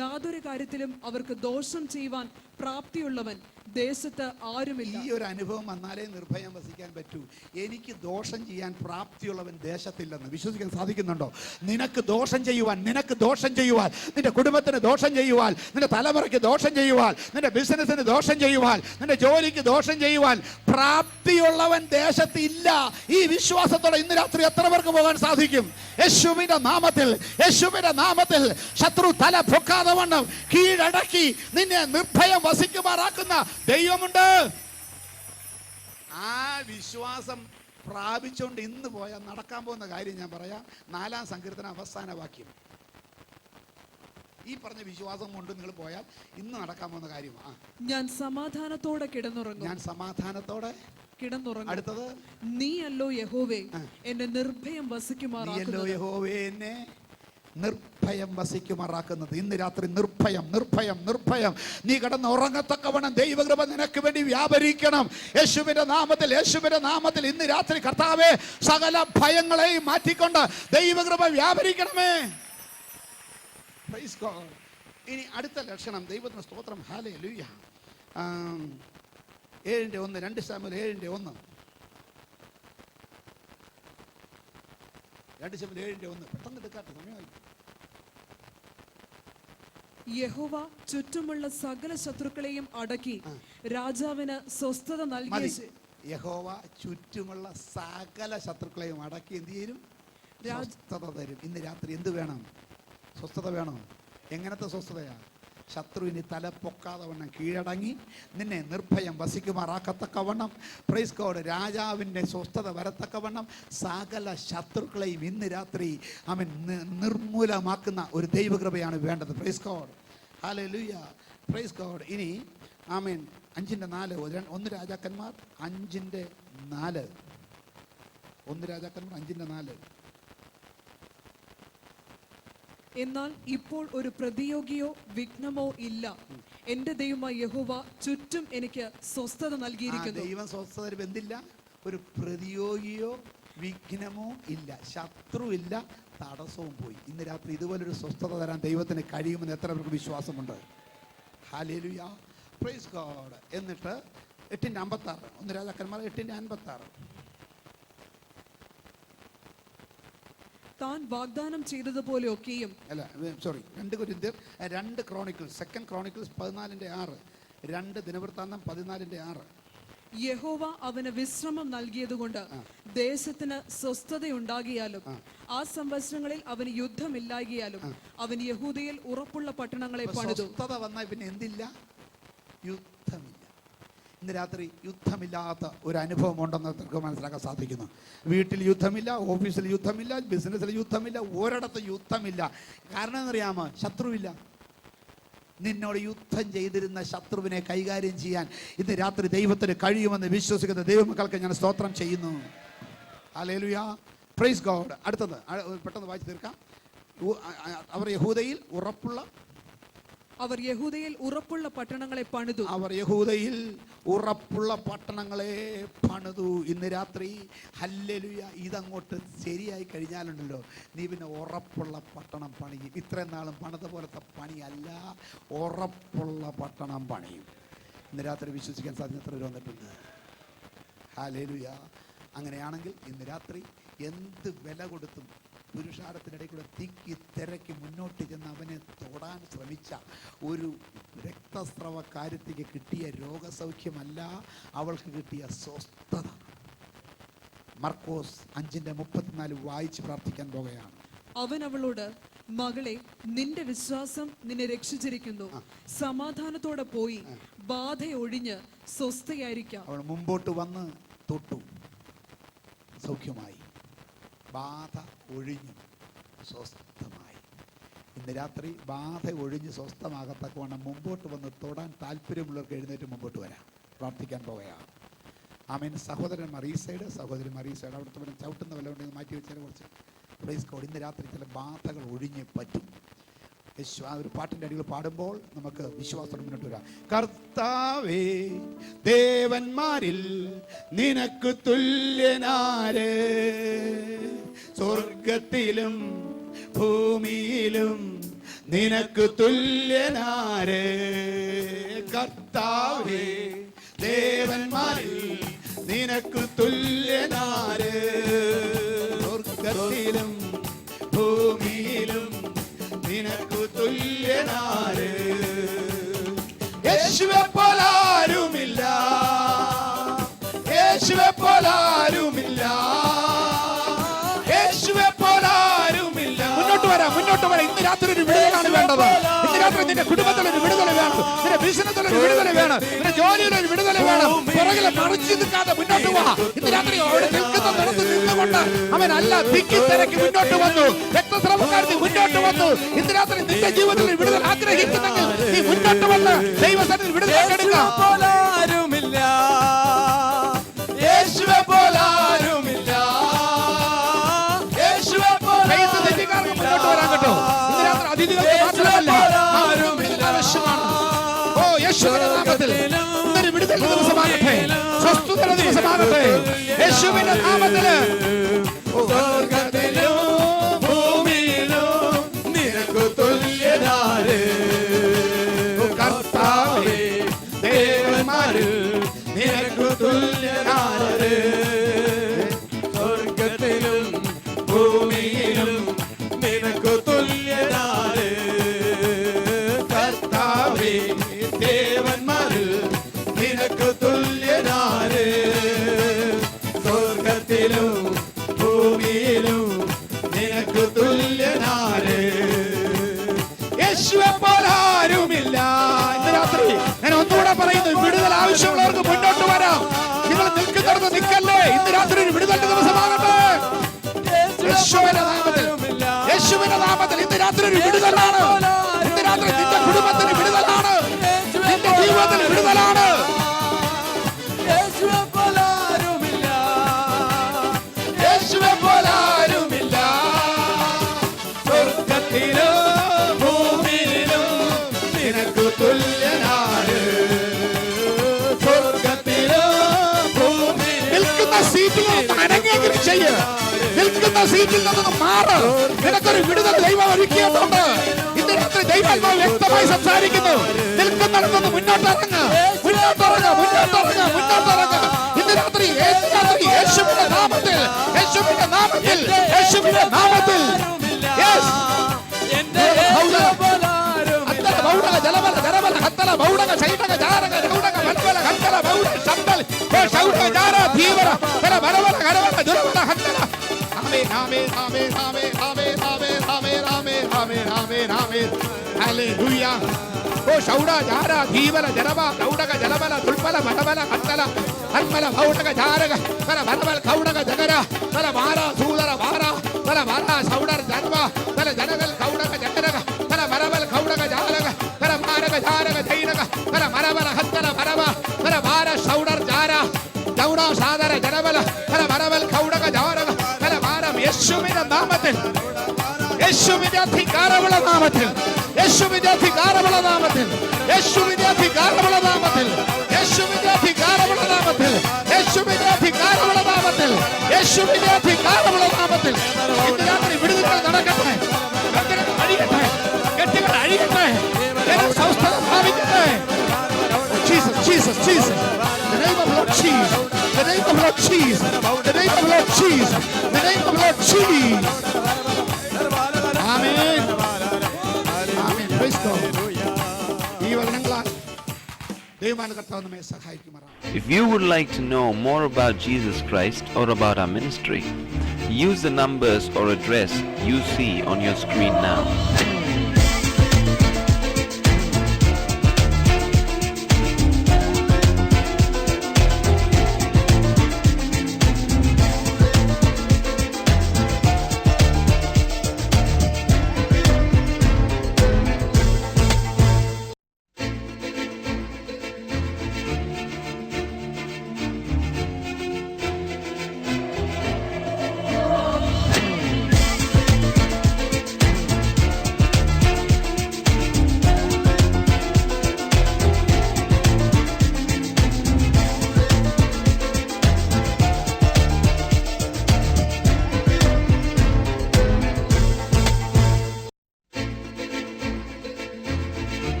യാതൊരു കാര്യത്തിലും അവർക്ക് ദോഷം ചെയ്യുവാൻ പ്രാപ്തിയുള്ളവൻ ദേശത്ത് ആരുമില്ല. ഈ ഒരു അനുഭവം വന്നാലേ നിർഭയം വസിക്കാൻ പറ്റൂ. എനിക്ക് ദോഷം ചെയ്യാൻ പ്രാപ്തിയുള്ളവൻ ദേശത്തില്ലെന്ന് വിശ്വസിക്കാൻ സാധിക്കുന്നുണ്ടോ? നിനക്ക് ദോഷം ചെയ്യുവാൻ, നിന്റെ കുടുംബത്തിന് ദോഷം ചെയ്യുവാൻ, നിന്റെ തലമുറയ്ക്ക് ദോഷം ചെയ്യുവാൻ, നിന്റെ ബിസിനസ്സിന് ദോഷം ചെയ്യുവാൻ, നിന്റെ ജോലിക്ക് ദോഷം ചെയ്യുവാൻ പ്രാപ്തിയുള്ളവൻ ദേശത്ത് ഇല്ല. ഈ വിശ്വാസത്തോടെ ഇന്ന് രാത്രി എത്ര പേർക്ക് പോകാൻ സാധിക്കും? യേശുവിന്റെ നാമത്തിൽ ശത്രു തല പൊക്കാതെ വണ്ണം കീഴടക്കി നിന്നെ നിർഭയം വസിക്കുമാറാക്കുന്ന ദൈവമുണ്ട്. ആ വിശ്വാസം പ്രാപിച്ചുകൊണ്ട് ഇന്ന് പോയാൽ നടക്കാൻ പോകുന്ന കാര്യം ഞാൻ പറയാം. 4-ാം സങ്കീർത്തനം അവസാന വാക്യം. ഈ പറഞ്ഞ വിശ്വാസം കൊണ്ട് നിങ്ങൾ പോയാൽ ഇന്ന് നടക്കാൻ പോകുന്ന കാര്യമാണ്. ഞാൻ സമാധാനത്തോടെ കിടന്നുറങ്ങും. അടുത്തത്, നീയല്ലോ യഹോവേ എന്നെ നിർഭയം വസിക്കുമാറാക്കുന്നത്. ഇന്ന് രാത്രി നിർഭയം. നീ കിടന്ന് ഉറങ്ങത്തക്കവണ്ണം ദൈവകൃപ നിനക്ക് വേണ്ടി വ്യാപരിക്കണം. യേശുവിന്റെ നാമത്തിൽ ഇന്ന് രാത്രി കർത്താവേ സകല ഭയങ്ങളെയും മാറ്റിക്കൊണ്ട് ദൈവകൃപ വ്യാപരിക്കണമേ. Praise God. ഇനി അടുത്ത ലക്ഷണം. ദൈവത്തിന് സ്തോത്രം. ഹല്ലേലൂയ. 7:1 2 ശമൂവേൽ 7:1 പെട്ടെന്ന് എടുക്കാട്ടെ, സമയമായി. യഹോവ ചുറ്റുമുള്ള സകല ശത്രുക്കളെയും അടക്കി രാജാവിന് സ്വസ്ഥത നൽകി. യഹോവ ചുറ്റുമുള്ള സകല ശത്രുക്കളെയും അടക്കി എന്ത് ചെയ്യും? സ്വസ്ഥത തരും. ഇന്ന് രാത്രി എന്ത് വേണം? സ്വസ്ഥത വേണം. എങ്ങനത്തെ സ്വസ്ഥതയാ? ശത്രുവിന് തല പൊക്കാതെ വണ്ണം കീഴടങ്ങി നിന്നെ നിർഭയം വസിക്കുമാറാക്കത്തക്കവണ്ണം, പ്രൈസ് ഗോഡ്, രാജാവിൻ്റെ സ്വസ്ഥത വരത്തക്കവണ്ണം സകല ശത്രുക്കളെയും ഇന്ന് രാത്രി അവൻ നിർമൂലമാക്കുന്ന ഒരു ദൈവകൃപയാണ് വേണ്ടത്. Praise God, hallelujah, praise God. ഇനി ആമേൻ 5:4, 1 രാജാക്കന്മാർ 5:4, 1 രാജാക്കന്മാർ 5:4. എന്നാൽ ഇപ്പോൾ ഒരു പ്രതിയോഗിയോ വിഘ്നമോ ഇല്ല. എന്റെ ദൈവമായ യഹോവ ചുറ്റും എനിക്ക് സ്വസ്ഥത നൽകിയിരിക്കുന്നു. ദൈവം സ്വസ്ഥത എന്തില്ല? ഒരു പ്രതിയോഗിയോ വിഘ്നമോ ഇല്ല, ശത്രു ഇല്ല, തടസ്സവും പോയി. ഇന്ന് രാത്രി ഇതുപോലൊരു സ്വസ്ഥത തരാൻ ദൈവത്തിന് കഴിയുമെന്ന് എത്ര പേർക്ക് വിശ്വാസമുണ്ട്? Hallelujah, praise God. എന്നിട്ട് 8:56, 1 രാജാക്കന്മാർ 8:56. താൻ വാഗ്ദാനം ചെയ്തതുപോലെ ഒക്കെയും, അല്ല സോറി, 2 കൊരിന്ത്യർ 2 ക്രോണിക്കിൾസ്, 2 ക്രോണിക്കിൾസ് 14:6, 2 ദിനവൃത്താന്തം 14:6. യഹോവ അവന് വിശ്രമം നൽകിയതുകൊണ്ട് ദേശത്തിന് സ്വസ്ഥതയുണ്ടാകിയാലും ആ സംവത്സരങ്ങളിൽ അവന് യുദ്ധമില്ലാകിയാലും അവൻ യഹൂദയിൽ ഉറപ്പുള്ള പട്ടണങ്ങളെ പണിതു. സ്വസ്ഥത വന്നാൽ പിന്നെ എന്തില്ല? യുദ്ധമില്ല. ഇന്ന് രാത്രി യുദ്ധമില്ലാത്ത ഒരു അനുഭവം ഉണ്ടെന്ന് നമുക്ക് മനസ്സിലാക്കാൻ സാധിക്കുന്നു. വീട്ടിൽ യുദ്ധമില്ല, ഓഫീസിൽ യുദ്ധമില്ല, ബിസിനസ്സിൽ യുദ്ധമില്ല, ഒരിടത്തും യുദ്ധമില്ല. കാരണം എന്നറിയാമോ? ശത്രുവില്ല. നിന്നോട് യുദ്ധം ചെയ്തിരുന്ന ശത്രുവിനെ കൈകാര്യം ചെയ്യാൻ ഇന്ന് രാത്രി ദൈവത്തിന് കഴിയുമെന്ന് വിശ്വസിക്കുന്ന ദൈവമക്കൾക്ക് ഞാൻ സ്തോത്രം ചെയ്യുന്നു. Hallelujah, praise God. അടുത്തത് പെട്ടെന്ന് വായിച്ചു തീർക്കാം. അവർ യഹൂദയിൽ ഉറപ്പുള്ള പട്ടണങ്ങളെ പണിതു. അവർ യഹൂദയിൽ ഉറപ്പുള്ള പട്ടണങ്ങളെ പണിതു. ഇന്ന് രാത്രി ഹല്ലേലൂയ, ഇതങ്ങോട്ട് ശരിയായി കഴിഞ്ഞാലുണ്ടല്ലോ, നീ പിന്നെ ഉറപ്പുള്ള പട്ടണം പണിയും. ഇത്രയും നാളും പണിത പോലത്തെ പണിയല്ല, ഉറപ്പുള്ള പട്ടണം പണിയും. ഇന്ന് രാത്രി വിശ്വസിക്കാൻ സാധ്യത വന്നിട്ടുണ്ട്. ഹല്ലേലൂയ. അങ്ങനെയാണെങ്കിൽ ഇന്ന് രാത്രി എന്ത് വില കൊടുത്തും പുരുഷാരത്തിനിടയിൽ കൂടെ തിക്കി തിരക്കി മുന്നോട്ട് ചെന്ന് അവനെ തൊടാൻ ശ്രമിച്ച ഒരു രക്തസ്രവക്കാരത്തിക്ക് കിട്ടിയ രോഗസൗഖ്യമല്ല, അവൾക്ക് കിട്ടിയ സ്വസ്ഥത. മർക്കോസ് 5:34 വായിച്ച് പ്രാർത്ഥിക്കാൻ പോകുകയാണ്. അവൻ അവളോട്, മകളെ, നിന്റെ വിശ്വാസം നിന്നെ രക്ഷിച്ചിരിക്കുന്നു, സമാധാനത്തോടെ പോയി ബാധ ഒഴിഞ്ഞ് സ്വസ്ഥയായിരിക്കാം. അവൾ മുമ്പോട്ട് വന്ന് തൊട്ടു, സൗഖ്യമായി, ബാധ ഒഴിഞ്ഞു, സ്വസ്ഥമായി. ഇന്ന് രാത്രി ബാധ ഒഴിഞ്ഞ് സ്വസ്ഥമാകത്തക്കവണ്ണം മുമ്പോട്ട് വന്ന് തൊടാൻ താല്പര്യമുള്ളവർക്ക് എഴുന്നേറ്റ് മുമ്പോട്ട് വരാം. പ്രാർത്ഥിക്കാൻ പോകുകയാണ്. ആമേൻ. സഹോദരൻ മറീസയുടെ അവിടുത്തെ ചവിട്ടുന്ന വല്ല ഉണ്ടെങ്കിൽ മാറ്റി വെച്ചാൽ കുറച്ച്. Praise God. ഇന്ന് രാത്രി ചില ബാധകൾ ഒഴിഞ്ഞ് പറ്റും. ആ ഒരു പാട്ടിൻ്റെ അടികൾ പാടുമ്പോൾ നമുക്ക് വിശ്വാസം മുന്നോട്ട് വരാം. കർത്താവേ, ദേവന്മാരിൽ നിനക്ക് തുല്യനാര്, സ്വർഗത്തിലും ഭൂമിയിലും നിനക്ക് തുല്യനാര്. കർത്താവേ, ദേവന്മാരിൽ നിനക്ക് തുല്യനാര്, സ്വർഗത്തിലും ഭൂമിയിലും നിനക്ക് തുല്യനാര്. യേശുവെ പോലാരുമില്ല, യേശുവെ പോലാരുമില്ല, യേശുവെ പോലാരുമില്ല. മുന്നോട്ട് വരാം. ഇന്ന് രാത്രി ഒരു വിടുതലാണ് വേണ്ടത്. ഇന്ന് രാത്രി നിന്റെ കുടുംബത്തിലൊരു വിടുതല വേണം, നിന്റെ ബിസിനസ്സിലൊരു വിടുതല വേണം, നിന്റെ ജോലിയിലൊരു വിടുതല വേണം. പുറകിലെ മറിച്ച് നിൽക്കാതെ മുന്നോട്ട് പോവാ. ഇന്ന് രാത്രി അവിടെ നിൽക്കുന്ന നിലത്ത് നിന്നുകൊണ്ട് അവൻ അല്ല തിക്കി തിരക്കി മുന്നോട്ട് വന്നു. രക്തസ്രവക്കാരത്തി മുന്നോട്ട് വന്നു. ഇന്ന് രാത്രി നിന്റെ ജീവിതത്തിൽ വിടുതൽ ആഗ്രഹിക്കുന്നെങ്കിൽ നീ മുന്നോട്ട് വന്ന് ദൈവസന്നിധിയിൽ വിടുതൽ എടുക്കാം. പോലാരുമില്ല, യേശുവെ പോലാരുമില്ല, യേശുവെ തെറ്റിക്കാർക്ക് മുന്നോട്ട് വരാൻ കേട്ടോ. ഇന്ന് രാത്രി അതിഥികൾക്ക് മാത്രമല്ല ആവശ്യമാണ്. ഓ യേശുവിന്റെ നാമത്തിൽ ഇന്നൊരു വിടുതൽ ദിവസമാകട്ടെ, സ്വസ്ഥതയുടെ ദിവസമാകട്ടെ. യേശുവിന്റെ നാമത്തില് സ്വർഗത്തിലും ഭൂമിയിലും നിനക്ക് തുല്യനാര്. കർത്താവേ, ദേവന്മാരിൽ നിനക്ക് തുല്യനാര്, സ്വർഗത്തിലും ഭൂമിയിലും നിനക്ക് തുല്യനാര്. കർത്താവേ, ദേവന്മാരിൽ നിനക്ക് തുല്യനാര്, സ്വർഗത്തിലും ഭൂമിയിലും നിനക്ക് തുല്യനാര്. യേശുവെ പോലാരുമില്ല, ആവശ്യമുള്ളവർക്ക് മുന്നോട്ട് വരാം. നിങ്ങൾ നിൽക്കുന്നിടത്ത് നിൽക്കല്ലേ. ഇന്ന് രാത്രി ഒരു വിടുതലിന്റെ ദിവസമാകട്ടെ. യേശുവിന്റെ നാമത്തിൽ, യേശുവിന്റെ നാമത്തിൽ ഇന്ന് രാത്രി ഒരു വിടുതലാണ്. ഇന്ന് രാത്രി നിന്റെ കുടുംബത്തിന് വിടുതലാണ്, നിന്റെ ജീവിതത്തിൽ വിടുതലാണ്. യേശുവെ പോലാരുമില്ല, യേശുവെ പോലാരുമില്ല. സ്വർഗ്ഗത്തിലും ഭൂമിയിലും നിനക്ക് തുല്യനാണ്. സ്വർഗ്ഗത്തിലും ഭൂമിയിലും നിൽക്കുന്ന സീറ്റിൽ നിന്ന് അനങ്ങെങ്കിലും ചെയ്യ്. നിൽക്കുന്ന സീറ്റിൽ നിന്ന് മാറ്. നിനക്കൊരു വിടുതൽ ദൈവം ഒരുക്കിയിട്ടുണ്ട്. ഇന്ന് രാത്രി ദൈവാത്മാവ് വ്യക്തമായി സംസാരിക്കുന്നു. നിൽക്കുന്നിടത്ത് നിന്ന് മുന്നോട്ടിറങ്ങ്, മുന്നോട്ടിറങ്ങ്, മുന്നോട്ടിറങ്ങ്, മുന്നോട്ടിറങ്ങ്. ഇന്ന് രാത്രി യേശുവിന്റെ നാമത്തിൽ, യേശുവിന്റെ നാമത്തിൽ, യേശുവിന്റെ നാമത്തിൽ. Yes. എന്റെ യേശുവെ പോലാരുമില്ല. അത്തല ബൗഡക ജലബല ജരബല ഹത്തല ബൗഡക ചൈതക ജാരക രൗഡക വൽബല ഹത്തല ബൗഡ ശബ്ദൽ ഓ ശൗഡക ജാര ധീവര തല ബലബല ഗരബല ദുരബല ഹത്തല. ആമേൻ ആമേൻ ആമേൻ ആമേൻ ആമേൻ ആമേൻ ആമേൻ ആമേൻ ആമേൻ ആമേൻ ആമേൻ. ഹല്ലേലൂയ. ഓ ശൗഡ ജാര ധീവര ജരബ രൗഡക ജലബല ദുൽബല ബലബല ഹത്തല ഹൽമല ബൗഡക ജാരക തല ബലബല കൗഡക ജഗര തല മാര സൂദര മാര തല മാര ശൗഡർ ജർബ തല ജനഗൽ കൗഡക ജഗരക തല മരബൽ കൗഡക ജാരക തല മാരക ജാരക ജൈനക തല മരബല ഹത്തല മരബ തല മാര ശൗഡർ ജാര ദൗഡ സാദര ജനബല തല മരബൽ കൗഡക ജാരക തല മാരം. യേശുവിന്റെ നാമത്തിൽ, യേശുവിന്റെ അധികാരമുള്ള നാമത്തിൽ, യേശുവിന്റെ അധികാരമുള്ള നാമത്തിൽ, യേശുവിന്റെ അധികാരമുള്ള നാമത്തിൽ, യേശുവിന്റെ അധികാരമുള്ള നാമത്തിൽ, യേശുവിന്റെ അധികാരമുള്ള നാമത്തിൽ, യേശുവിന്റെ അധികാരമുള്ള നാമത്തിൽ ഇന്ന് രാത്രി വിടുതലുകൾ നടക്കട്ടെ. കെട്ടുകൾ അഴിയട്ടെ, കെട്ടുകൾ അഴിയട്ടെ, ജനം സ്വസ്ഥത പ്രാപിക്കട്ടെ. Jesus, Jesus, Jesus. The name of Lord Jesus. The name of Lord Jesus. The name of Lord Jesus. The name of Lord Jesus. Amen. Amen. Praise God. ഈ വചനങ്ങളാൽ ദൈവമാണ് കർത്താവ് നമ്മെ സഹായിക്കുമാറാകട്ടെ. If you would like to know more about Jesus Christ or about our ministry, use the numbers or address you see on your screen now.